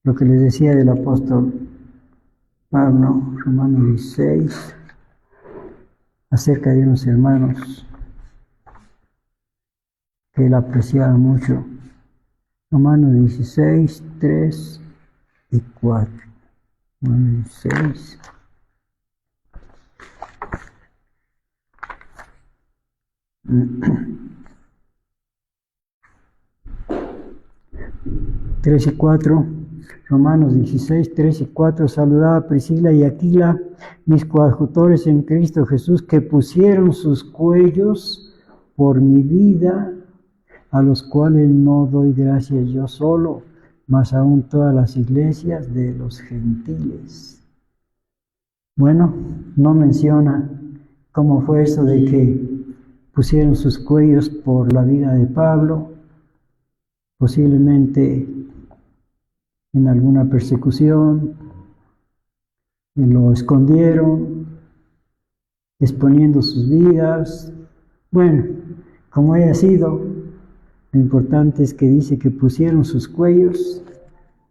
lo que les decía del apóstol Pablo, Romanos 16, acerca de unos hermanos que él apreciaba mucho. Romanos 16, 3 y 4. Romanos 16. Tres y 4, Romanos 16, 3 y 4, saludaba a Priscila y Aquila, mis coadjutores en Cristo Jesús, que pusieron sus cuellos por mi vida, a los cuales no doy gracias yo solo, mas aún todas las iglesias de los gentiles. Bueno, no menciona cómo fue eso de que pusieron sus cuellos por la vida de Pablo, posiblemente en alguna persecución, y lo escondieron, exponiendo sus vidas. Bueno, como haya sido, lo importante es que dice que pusieron sus cuellos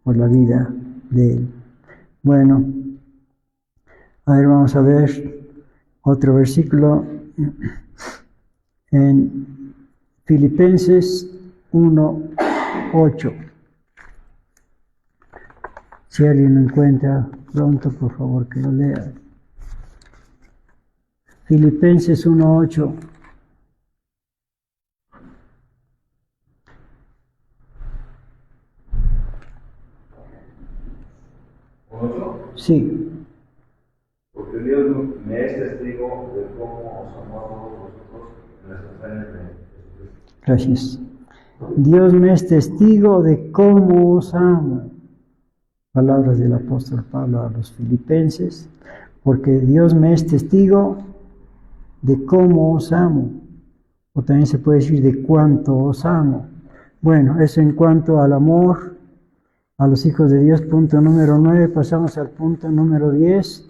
por la vida de él. Bueno, a ver, vamos a ver otro versículo en Filipenses 1:8. Si alguien lo encuentra pronto, por favor que lo lea. Filipenses 1:8. Sí. Porque Dios me es testigo de cómo os amó a todos vosotros en las entrañas de Jesucristo. Gracias. Dios me es testigo de cómo os amo. Palabras del apóstol Pablo a los filipenses. Porque Dios me es testigo de cómo os amo. O también se puede decir de cuánto os amo. Bueno, eso en cuanto al amor a los hijos de Dios, punto número 9. Pasamos al punto número 10.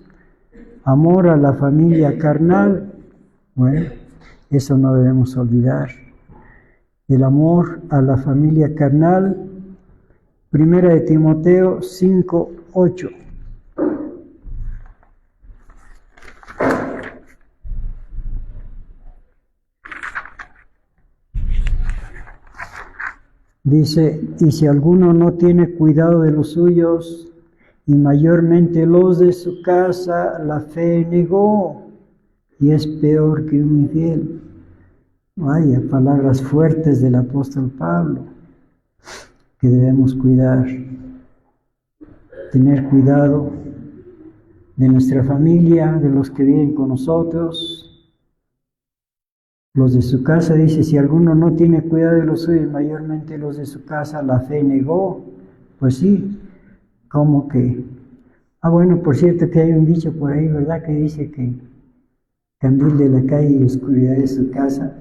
Amor a la familia carnal. Bueno, eso no debemos olvidar. El amor a la familia carnal. Primera de Timoteo 5:8. Dice, y si alguno no tiene cuidado de los suyos, y mayormente los de su casa, la fe negó, y es peor que un infiel. Vaya, palabras fuertes del apóstol Pablo, que debemos cuidar, tener cuidado de nuestra familia, de los que viven con nosotros. Los de su casa, dice, si alguno no tiene cuidado de los suyos, mayormente los de su casa, la fe negó. Pues sí, como que... bueno, por cierto que hay un dicho por ahí, ¿verdad? Que dice que candil de la calle y oscuridad de su casa,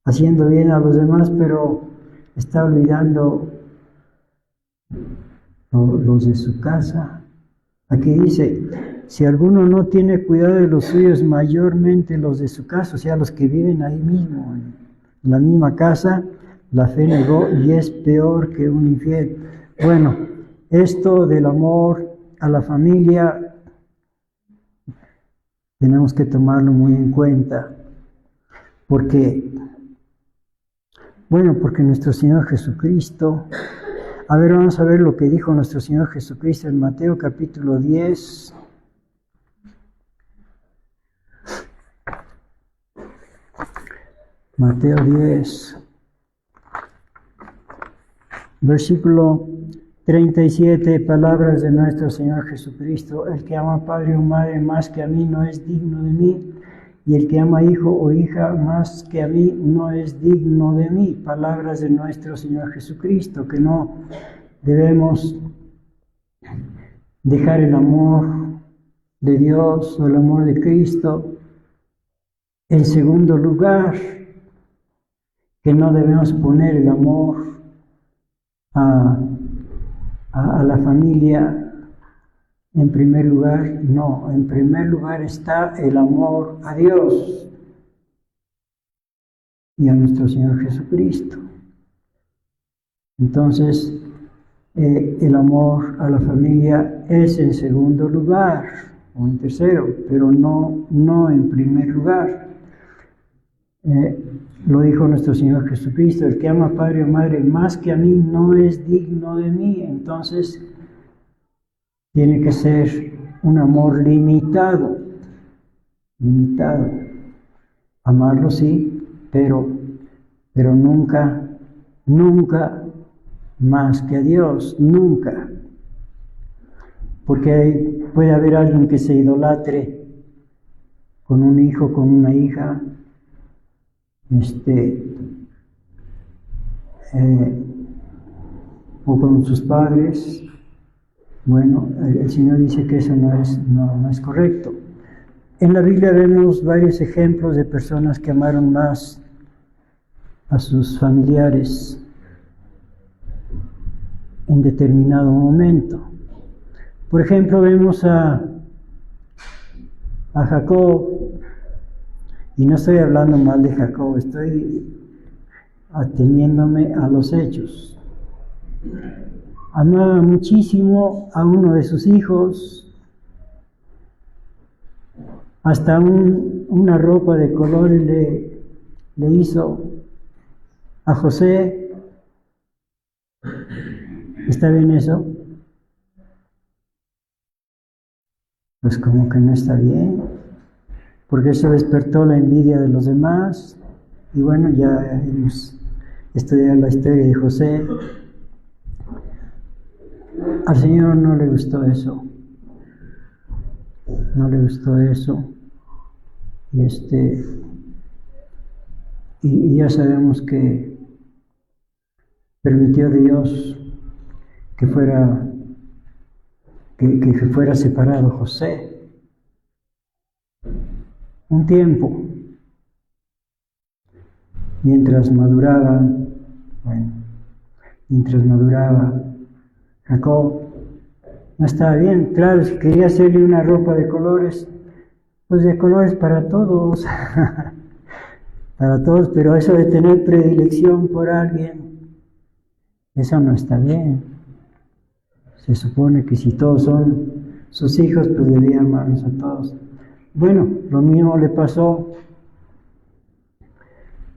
haciendo bien a los demás, pero está olvidando los de su casa. Aquí dice, si alguno no tiene cuidado de los suyos, mayormente los de su casa, o sea, los que viven ahí mismo, en la misma casa, la fe negó y es peor que un infiel. Bueno, esto del amor a la familia tenemos que tomarlo muy en cuenta, porque nuestro Señor Jesucristo, a ver, vamos a ver lo que dijo nuestro Señor Jesucristo en Mateo capítulo 10. Mateo 10, versículo 37, palabras de nuestro Señor Jesucristo. El que ama a padre o madre más que a mí no es digno de mí, y el que ama hijo o hija más que a mí no es digno de mí. Palabras de nuestro Señor Jesucristo, que no debemos dejar el amor de Dios o el amor de Cristo en segundo lugar, que no debemos poner el amor a la familia en primer lugar. No, en primer lugar está el amor a Dios y a nuestro Señor Jesucristo. Entonces, el amor a la familia es en segundo lugar o en tercero, pero no en primer lugar. Lo dijo nuestro Señor Jesucristo, el que ama a padre o madre más que a mí no es digno de mí. Entonces, tiene que ser un amor limitado. Amarlo sí, pero nunca más que a Dios, nunca. Porque puede haber alguien que se idolatre con un hijo, con una hija, o con sus padres. Bueno, el Señor dice que eso no es correcto. En la Biblia vemos varios ejemplos de personas que amaron más a sus familiares en determinado momento. Por ejemplo, vemos a Jacob, Y no estoy hablando mal de Jacob, estoy ateniéndome a los hechos. Amaba muchísimo a uno de sus hijos, hasta una ropa de colores le hizo a José. ¿Está bien eso? Pues como que no está bien, porque eso despertó la envidia de los demás. Y bueno, ya hemos estudiado la historia de José. Al Señor no le gustó eso. No le gustó eso. Y ya sabemos que permitió Dios que fuera separado José un tiempo, mientras maduraba Jacob. No estaba bien, claro, si quería hacerle una ropa de colores, pues de colores para todos, para todos, pero eso de tener predilección por alguien, eso no está bien. Se supone que si todos son sus hijos, pues debía amarlos a todos. Bueno, lo mismo le pasó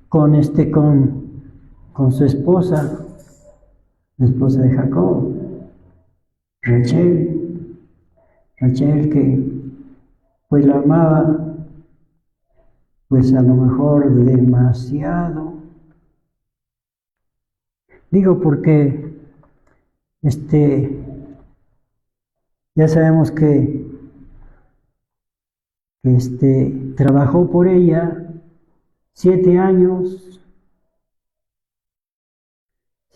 con su esposa, la esposa de Jacob, Rachel que pues la amaba, pues a lo mejor demasiado. Digo porque ya sabemos que trabajó por ella 7 años,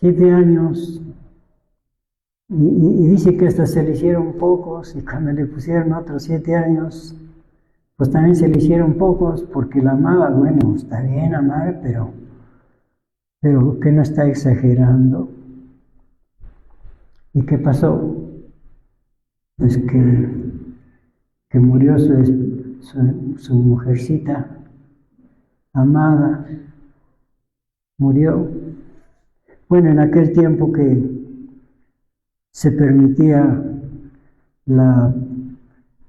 y dice que hasta se le hicieron pocos, y cuando le pusieron otros 7 años, pues también se le hicieron pocos, porque la amaba. Bueno, está bien amar, pero que no está exagerando. ¿Y qué pasó? Pues que murió su mujercita amada, murió. Bueno, en aquel tiempo que se permitía la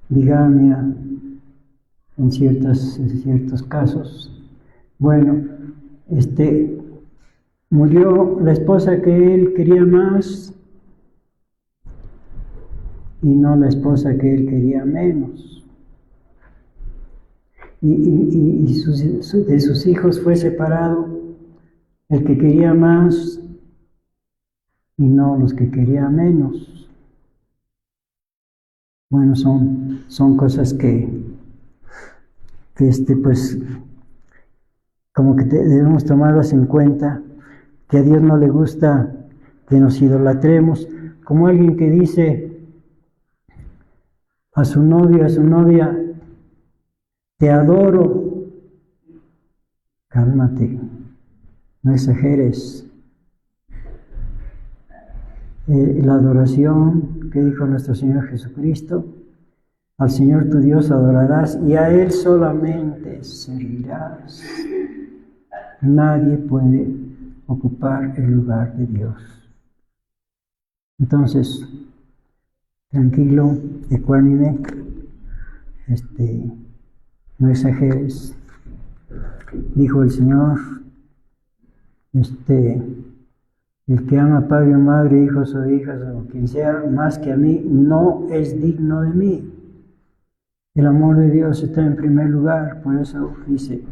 bigamia en ciertos casos. Bueno, murió la esposa que él quería más y no la esposa que él quería menos. Y de sus hijos fue separado el que quería más y no los que quería menos. Bueno, son cosas que pues como que debemos tomarlas en cuenta, que a Dios no le gusta que nos idolatremos, como alguien que dice a su novio, a su novia: te adoro. Cálmate, no exageres. La adoración que dijo nuestro Señor Jesucristo: al Señor tu Dios adorarás y a Él solamente servirás. Nadie puede ocupar el lugar de Dios. Entonces, tranquilo, ecuánime, no exageres. Dijo el Señor, el que ama a padre o madre, hijos o hijas o quien sea, más que a mí, no es digno de mí. El amor de Dios está en primer lugar, por eso dice: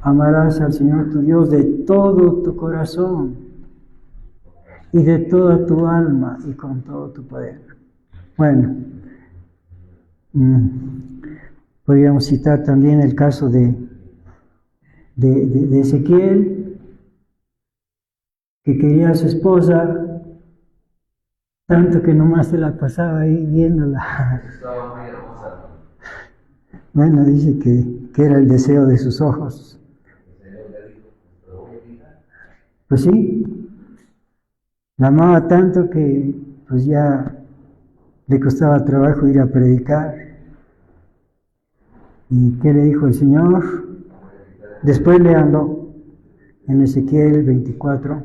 amarás al Señor tu Dios de todo tu corazón y de toda tu alma y con todo tu poder. Bueno, podríamos citar también el caso de Ezequiel, que quería a su esposa tanto que nomás se la pasaba ahí viéndola. Estaba muy hermosa. Bueno, dice que era el deseo de sus ojos. Pues sí, la amaba tanto que pues ya le costaba trabajo ir a predicar. ¿Y qué le dijo el Señor? Después léanlo en Ezequiel 24.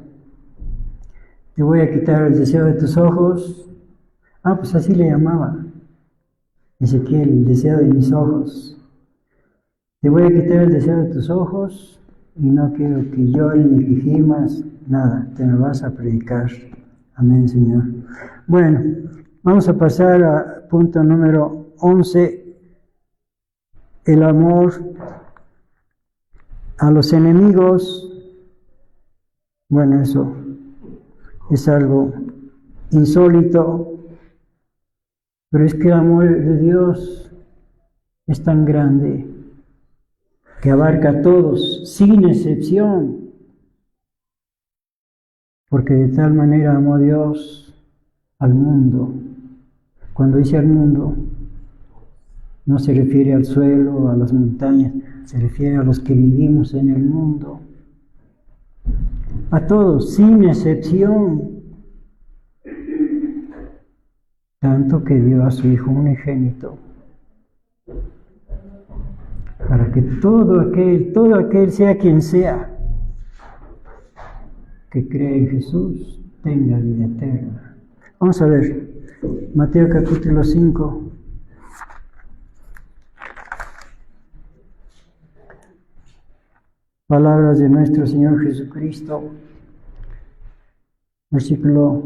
Te voy a quitar el deseo de tus ojos. Pues así le llamaba Ezequiel, el deseo de mis ojos. Te voy a quitar el deseo de tus ojos y no quiero que llores ni que gimas, nada, te me vas a predicar. Amén, Señor. Bueno, vamos a pasar a punto número 11, el amor a los enemigos. Bueno, eso es algo insólito, pero es que el amor de Dios es tan grande que abarca a todos, sin excepción, porque de tal manera amó Dios al mundo. Cuando dice al mundo, no se refiere al suelo, a las montañas, se refiere a los que vivimos en el mundo. A todos, sin excepción. Tanto que dio a su Hijo unigénito, para que todo aquel, sea quien sea, que cree en Jesús, tenga vida eterna. Vamos a ver, Mateo capítulo 5. Palabras de nuestro Señor Jesucristo, versículo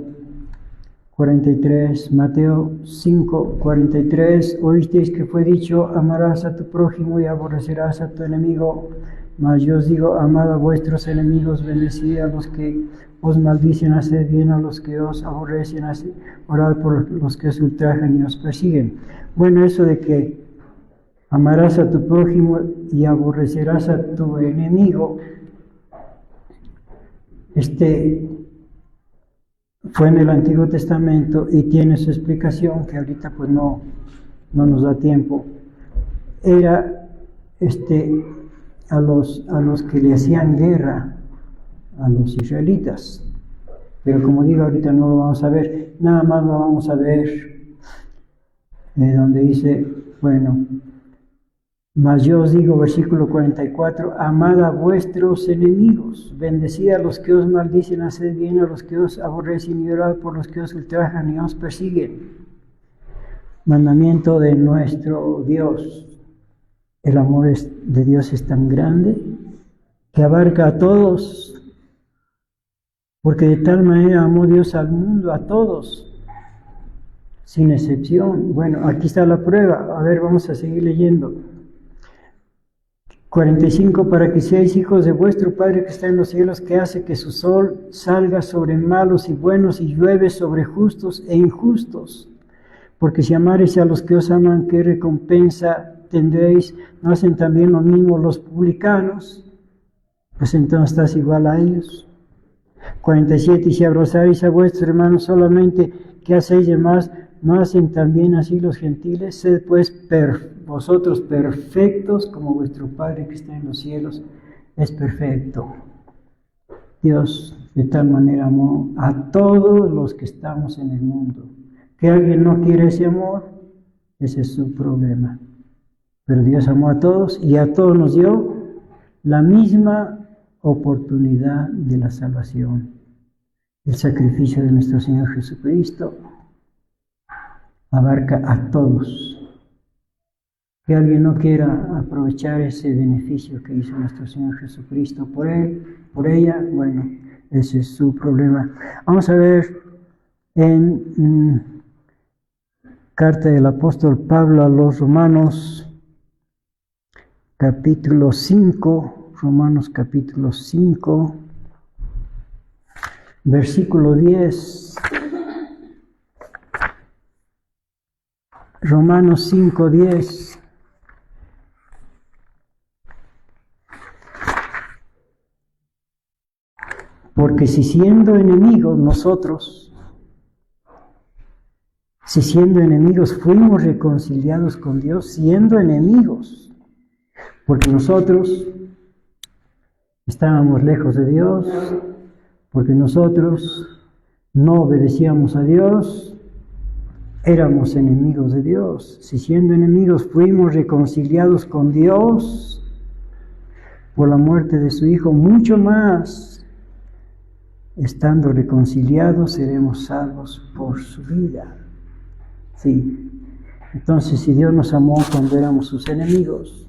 43, Mateo 5, 43, oísteis que fue dicho, amarás a tu prójimo y aborrecerás a tu enemigo, mas yo os digo, amad a vuestros enemigos, bendecid a los que os maldicen, haced bien a los que os aborrecen, orad por los que os ultrajan y os persiguen. Bueno, eso de que amarás a tu prójimo y aborrecerás a tu enemigo, fue en el Antiguo Testamento y tiene su explicación que ahorita pues no nos da tiempo. Era a los que le hacían guerra a los israelitas. Pero como digo, ahorita no lo vamos a ver, nada más lo vamos a ver donde dice, bueno, mas yo os digo, versículo 44, amad a vuestros enemigos, bendecid a los que os maldicen, haced bien a los que os aborrecen y orad por los que os ultrajan y os persiguen. Mandamiento de nuestro Dios. El amor de Dios es tan grande que abarca a todos, porque de tal manera amó Dios al mundo, a todos, sin excepción. Bueno, aquí está la prueba. A ver, vamos a seguir leyendo. 45, para que seáis hijos de vuestro Padre que está en los cielos, que hace que su sol salga sobre malos y buenos y llueve sobre justos e injustos. Porque si amareis a los que os aman, ¿qué recompensa tendréis? ¿No hacen también lo mismo los publicanos? Pues entonces estás igual a ellos. 47, y si abrazareis a vuestros hermanos solamente, ¿qué hacéis de más? ¿No hacen también así los gentiles? Sed pues vosotros perfectos, como vuestro Padre que está en los cielos es perfecto. Dios de tal manera amó a todos los que estamos en el mundo. Que alguien no quiere ese amor, ese es su problema. Pero Dios amó a todos y a todos nos dio la misma oportunidad de la salvación. El sacrificio de nuestro Señor Jesucristo abarca a todos. Que alguien no quiera aprovechar ese beneficio que hizo nuestro Señor Jesucristo por él, por ella, bueno, ese es su problema. Vamos a ver en carta del apóstol Pablo a los Romanos, capítulo 5, Romanos capítulo 5, versículo 10. Romanos 5, 10. Porque si siendo enemigos nosotros, si siendo enemigos fuimos reconciliados con Dios, siendo enemigos, porque nosotros estábamos lejos de Dios, porque nosotros no obedecíamos a Dios, éramos enemigos de Dios. Si siendo enemigos fuimos reconciliados con Dios por la muerte de su Hijo, mucho más, estando reconciliados, seremos salvos por su vida. Sí. Entonces, si Dios nos amó cuando éramos sus enemigos,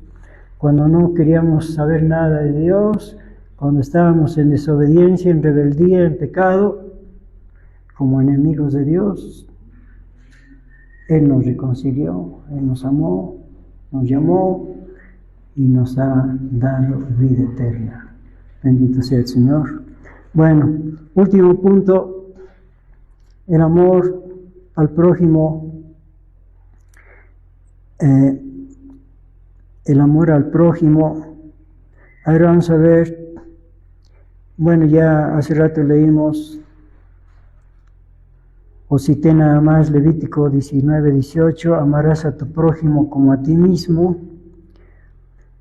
cuando no queríamos saber nada de Dios, cuando estábamos en desobediencia, en rebeldía, en pecado, como enemigos de Dios, Él nos reconcilió, Él nos amó, nos llamó y nos ha dado vida eterna. Bendito sea el Señor. Bueno, último punto, el amor al prójimo. El amor al prójimo. Ahora vamos a ver, bueno, ya hace rato leímos, o cité nada más Levítico 19:18, amarás a tu prójimo como a ti mismo.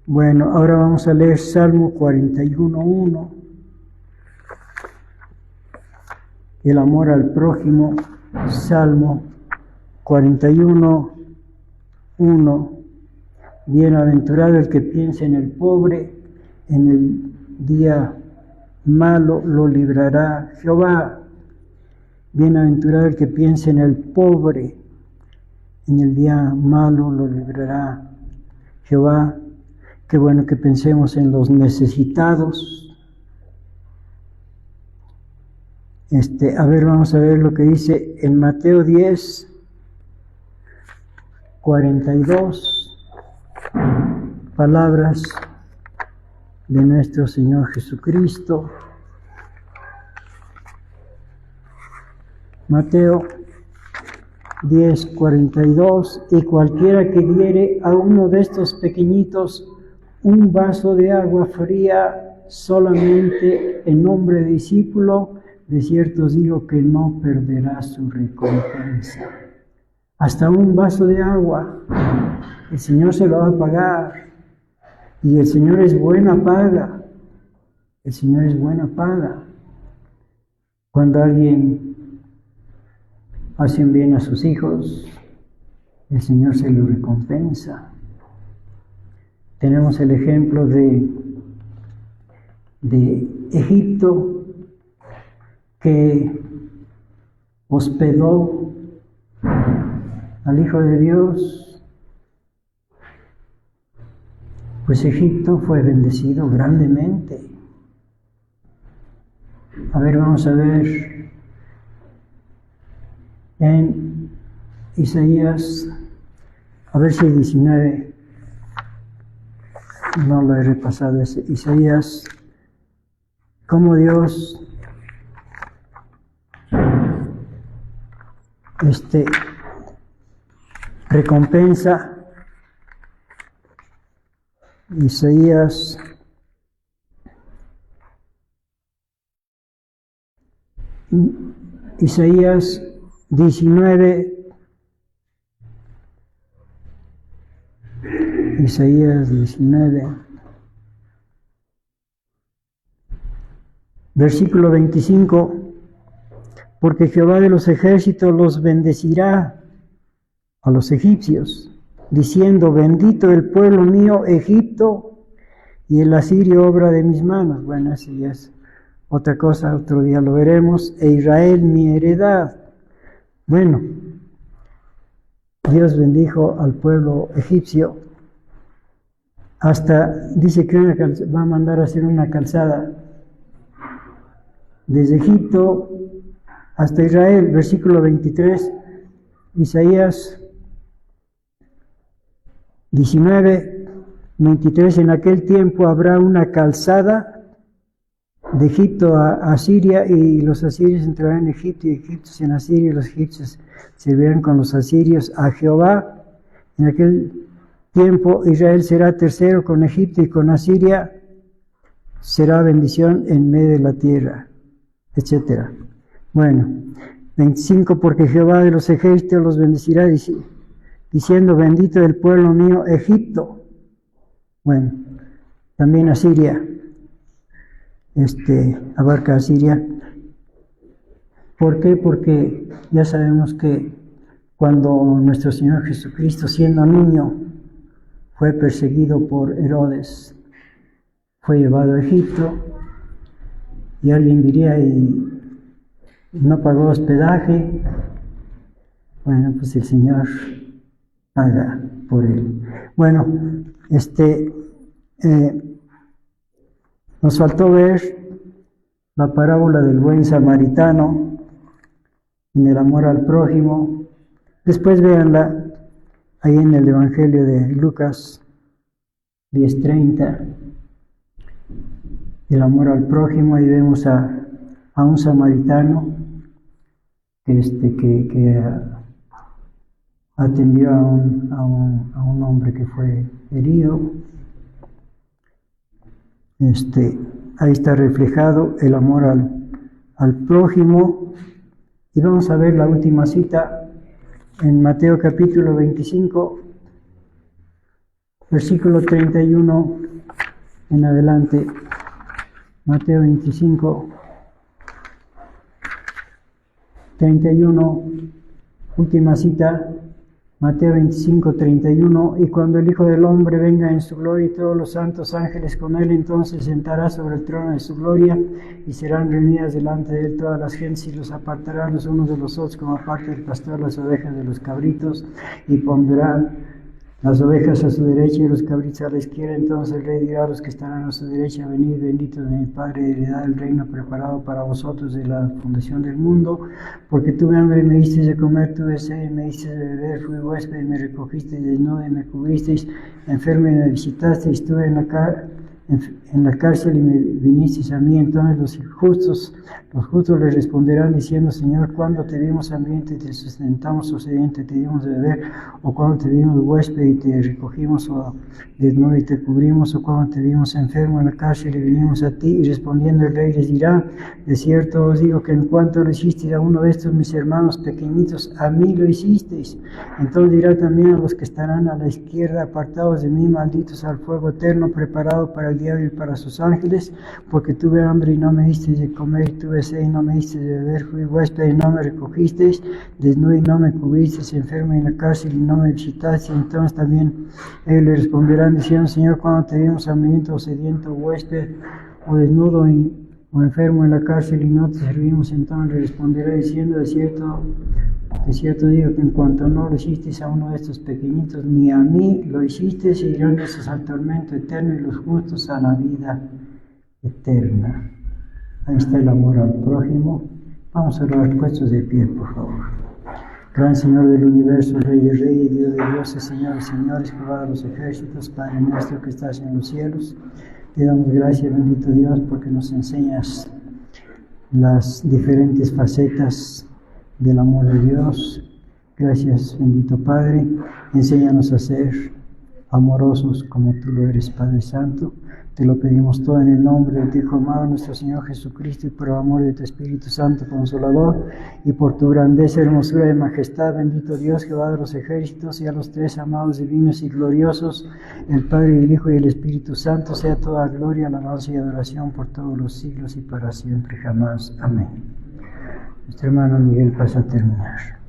Bueno, ahora vamos a leer Salmo 41:1. El amor al prójimo, Salmo 41:1. Bienaventurado el que piensa en el pobre, en el día malo lo librará Jehová. Bienaventurado el que piensa en el pobre, en el día malo lo librará Jehová. Qué bueno que pensemos en los necesitados. A ver, vamos a ver lo que dice en Mateo 10:42. Palabras de nuestro Señor Jesucristo. Mateo 10:42. Y cualquiera que diere a uno de estos pequeñitos un vaso de agua fría solamente en nombre de discípulo, de cierto os digo que no perderá su recompensa. Hasta un vaso de agua, el Señor se lo va a pagar. Y el Señor es buena paga. El Señor es buena paga. Cuando alguien hace un bien a sus hijos, el Señor se lo recompensa. Tenemos el ejemplo de Egipto, que hospedó al Hijo de Dios. Pues Egipto fue bendecido grandemente. A ver, vamos a ver en Isaías, a ver si 19, no lo he repasado, es Isaías, cómo Dios recompensa. Isaías 19, versículo 25, porque Jehová de los ejércitos los bendecirá a los egipcios, diciendo, bendito el pueblo mío Egipto y el asirio obra de mis manos. Bueno, eso ya es otra cosa, otro día lo veremos. E Israel mi heredad. Bueno, Dios bendijo al pueblo egipcio. Hasta dice que va a mandar a hacer una calzada desde Egipto hasta Israel. Versículo 23, Isaías 19:23, en aquel tiempo habrá una calzada de Egipto a Asiria, y los asirios entrarán en Egipto, y egipcios en Asiria, y los egipcios servirán con los asirios a Jehová. En aquel tiempo Israel será tercero con Egipto, y con Asiria será bendición en medio de la tierra, etc. Bueno, 25, porque Jehová de los ejércitos los bendecirá, diciendo, bendito el pueblo mío Egipto. Bueno, también Asiria, abarca Asiria. ¿Por qué? Porque ya sabemos que cuando nuestro Señor Jesucristo, siendo niño, fue perseguido por Herodes, fue llevado a Egipto y alguien diría, y no pagó hospedaje. Bueno, pues el Señor haga por él. Bueno, nos faltó ver la parábola del buen samaritano en el amor al prójimo. Después véanla ahí en el Evangelio de Lucas 10:30, el amor al prójimo. Ahí vemos a un samaritano que atendió a un hombre que fue herido. Ahí está reflejado el amor al prójimo. Y vamos a ver la última cita en Mateo capítulo 25, versículo 31 en adelante. Mateo 25, 31, última cita. Mateo 25, 31, y cuando el Hijo del Hombre venga en su gloria y todos los santos ángeles con él, entonces sentará sobre el trono de su gloria y serán reunidas delante de él todas las gentes y los apartará los unos de los otros como aparte el pastor las ovejas de los cabritos, y pondrá las ovejas a su derecha y los cabritos a la izquierda. Entonces el rey dirá a los que estarán a su derecha: venid, benditos de mi Padre, heredad el reino preparado para vosotros de la fundación del mundo, porque tuve hambre y me disteis de comer, tuve sed y me disteis de beber, fui huésped y me recogisteis, desnudo y me cubristeis, enfermo y me visitasteis, estuve en la cárcel y me vinisteis a mí. Entonces los justos le responderán diciendo: Señor, ¿cuándo te vimos hambriento y te sustentamos, o sediento y te dimos de beber? ¿O cuándo te vimos huésped y te recogimos, o desnudo y te cubrimos? ¿O cuándo te vimos enfermo en la cárcel y vinimos a ti? Y respondiendo el rey les dirá: de cierto os digo que en cuanto lo hicisteis a uno de estos mis hermanos pequeñitos, a mí lo hicisteis. Entonces dirá también a los que estarán a la izquierda: apartados de mí, malditos, al fuego eterno preparado para el diablo y para sus ángeles, porque tuve hambre y no me disteis de comer, y tuve sed y no me disteis de beber, fui huésped y no me recogisteis, desnudo y no me cubristeis, enfermo y en la cárcel y no me visitasteis. Entonces también ellos le responderán diciendo: Señor, ¿cuándo te vimos hambriento o sediento, huésped o desnudo o enfermo en la cárcel y no te servimos? Entonces le responderá diciendo: de cierto digo que en cuanto no lo hicisteis a uno de estos pequeñitos, ni a mí lo hicisteis. Y irán esos al tormento eterno y los justos a la vida eterna. Ahí está el amor al prójimo. Vamos a orar puestos de pie, por favor. Gran Señor del universo, Rey de reyes, Dios de dioses, Señor de señores, Jehová de los ejércitos, Padre nuestro que estás en los cielos, te damos gracias, bendito Dios, porque nos enseñas las diferentes facetas del amor de Dios. Gracias, bendito Padre. Enséñanos a ser amorosos como tú lo eres, Padre Santo. Te lo pedimos todo en el nombre de tu Hijo amado, nuestro Señor Jesucristo, y por el amor de tu Espíritu Santo Consolador, y por tu grandeza, hermosura y majestad, bendito Dios, Jehová de los ejércitos, y a los tres amados, divinos y gloriosos, el Padre, el Hijo y el Espíritu Santo, sea toda gloria, alabanza y adoración por todos los siglos y para siempre jamás. Amén. Nuestro hermano Miguel pasa a terminar.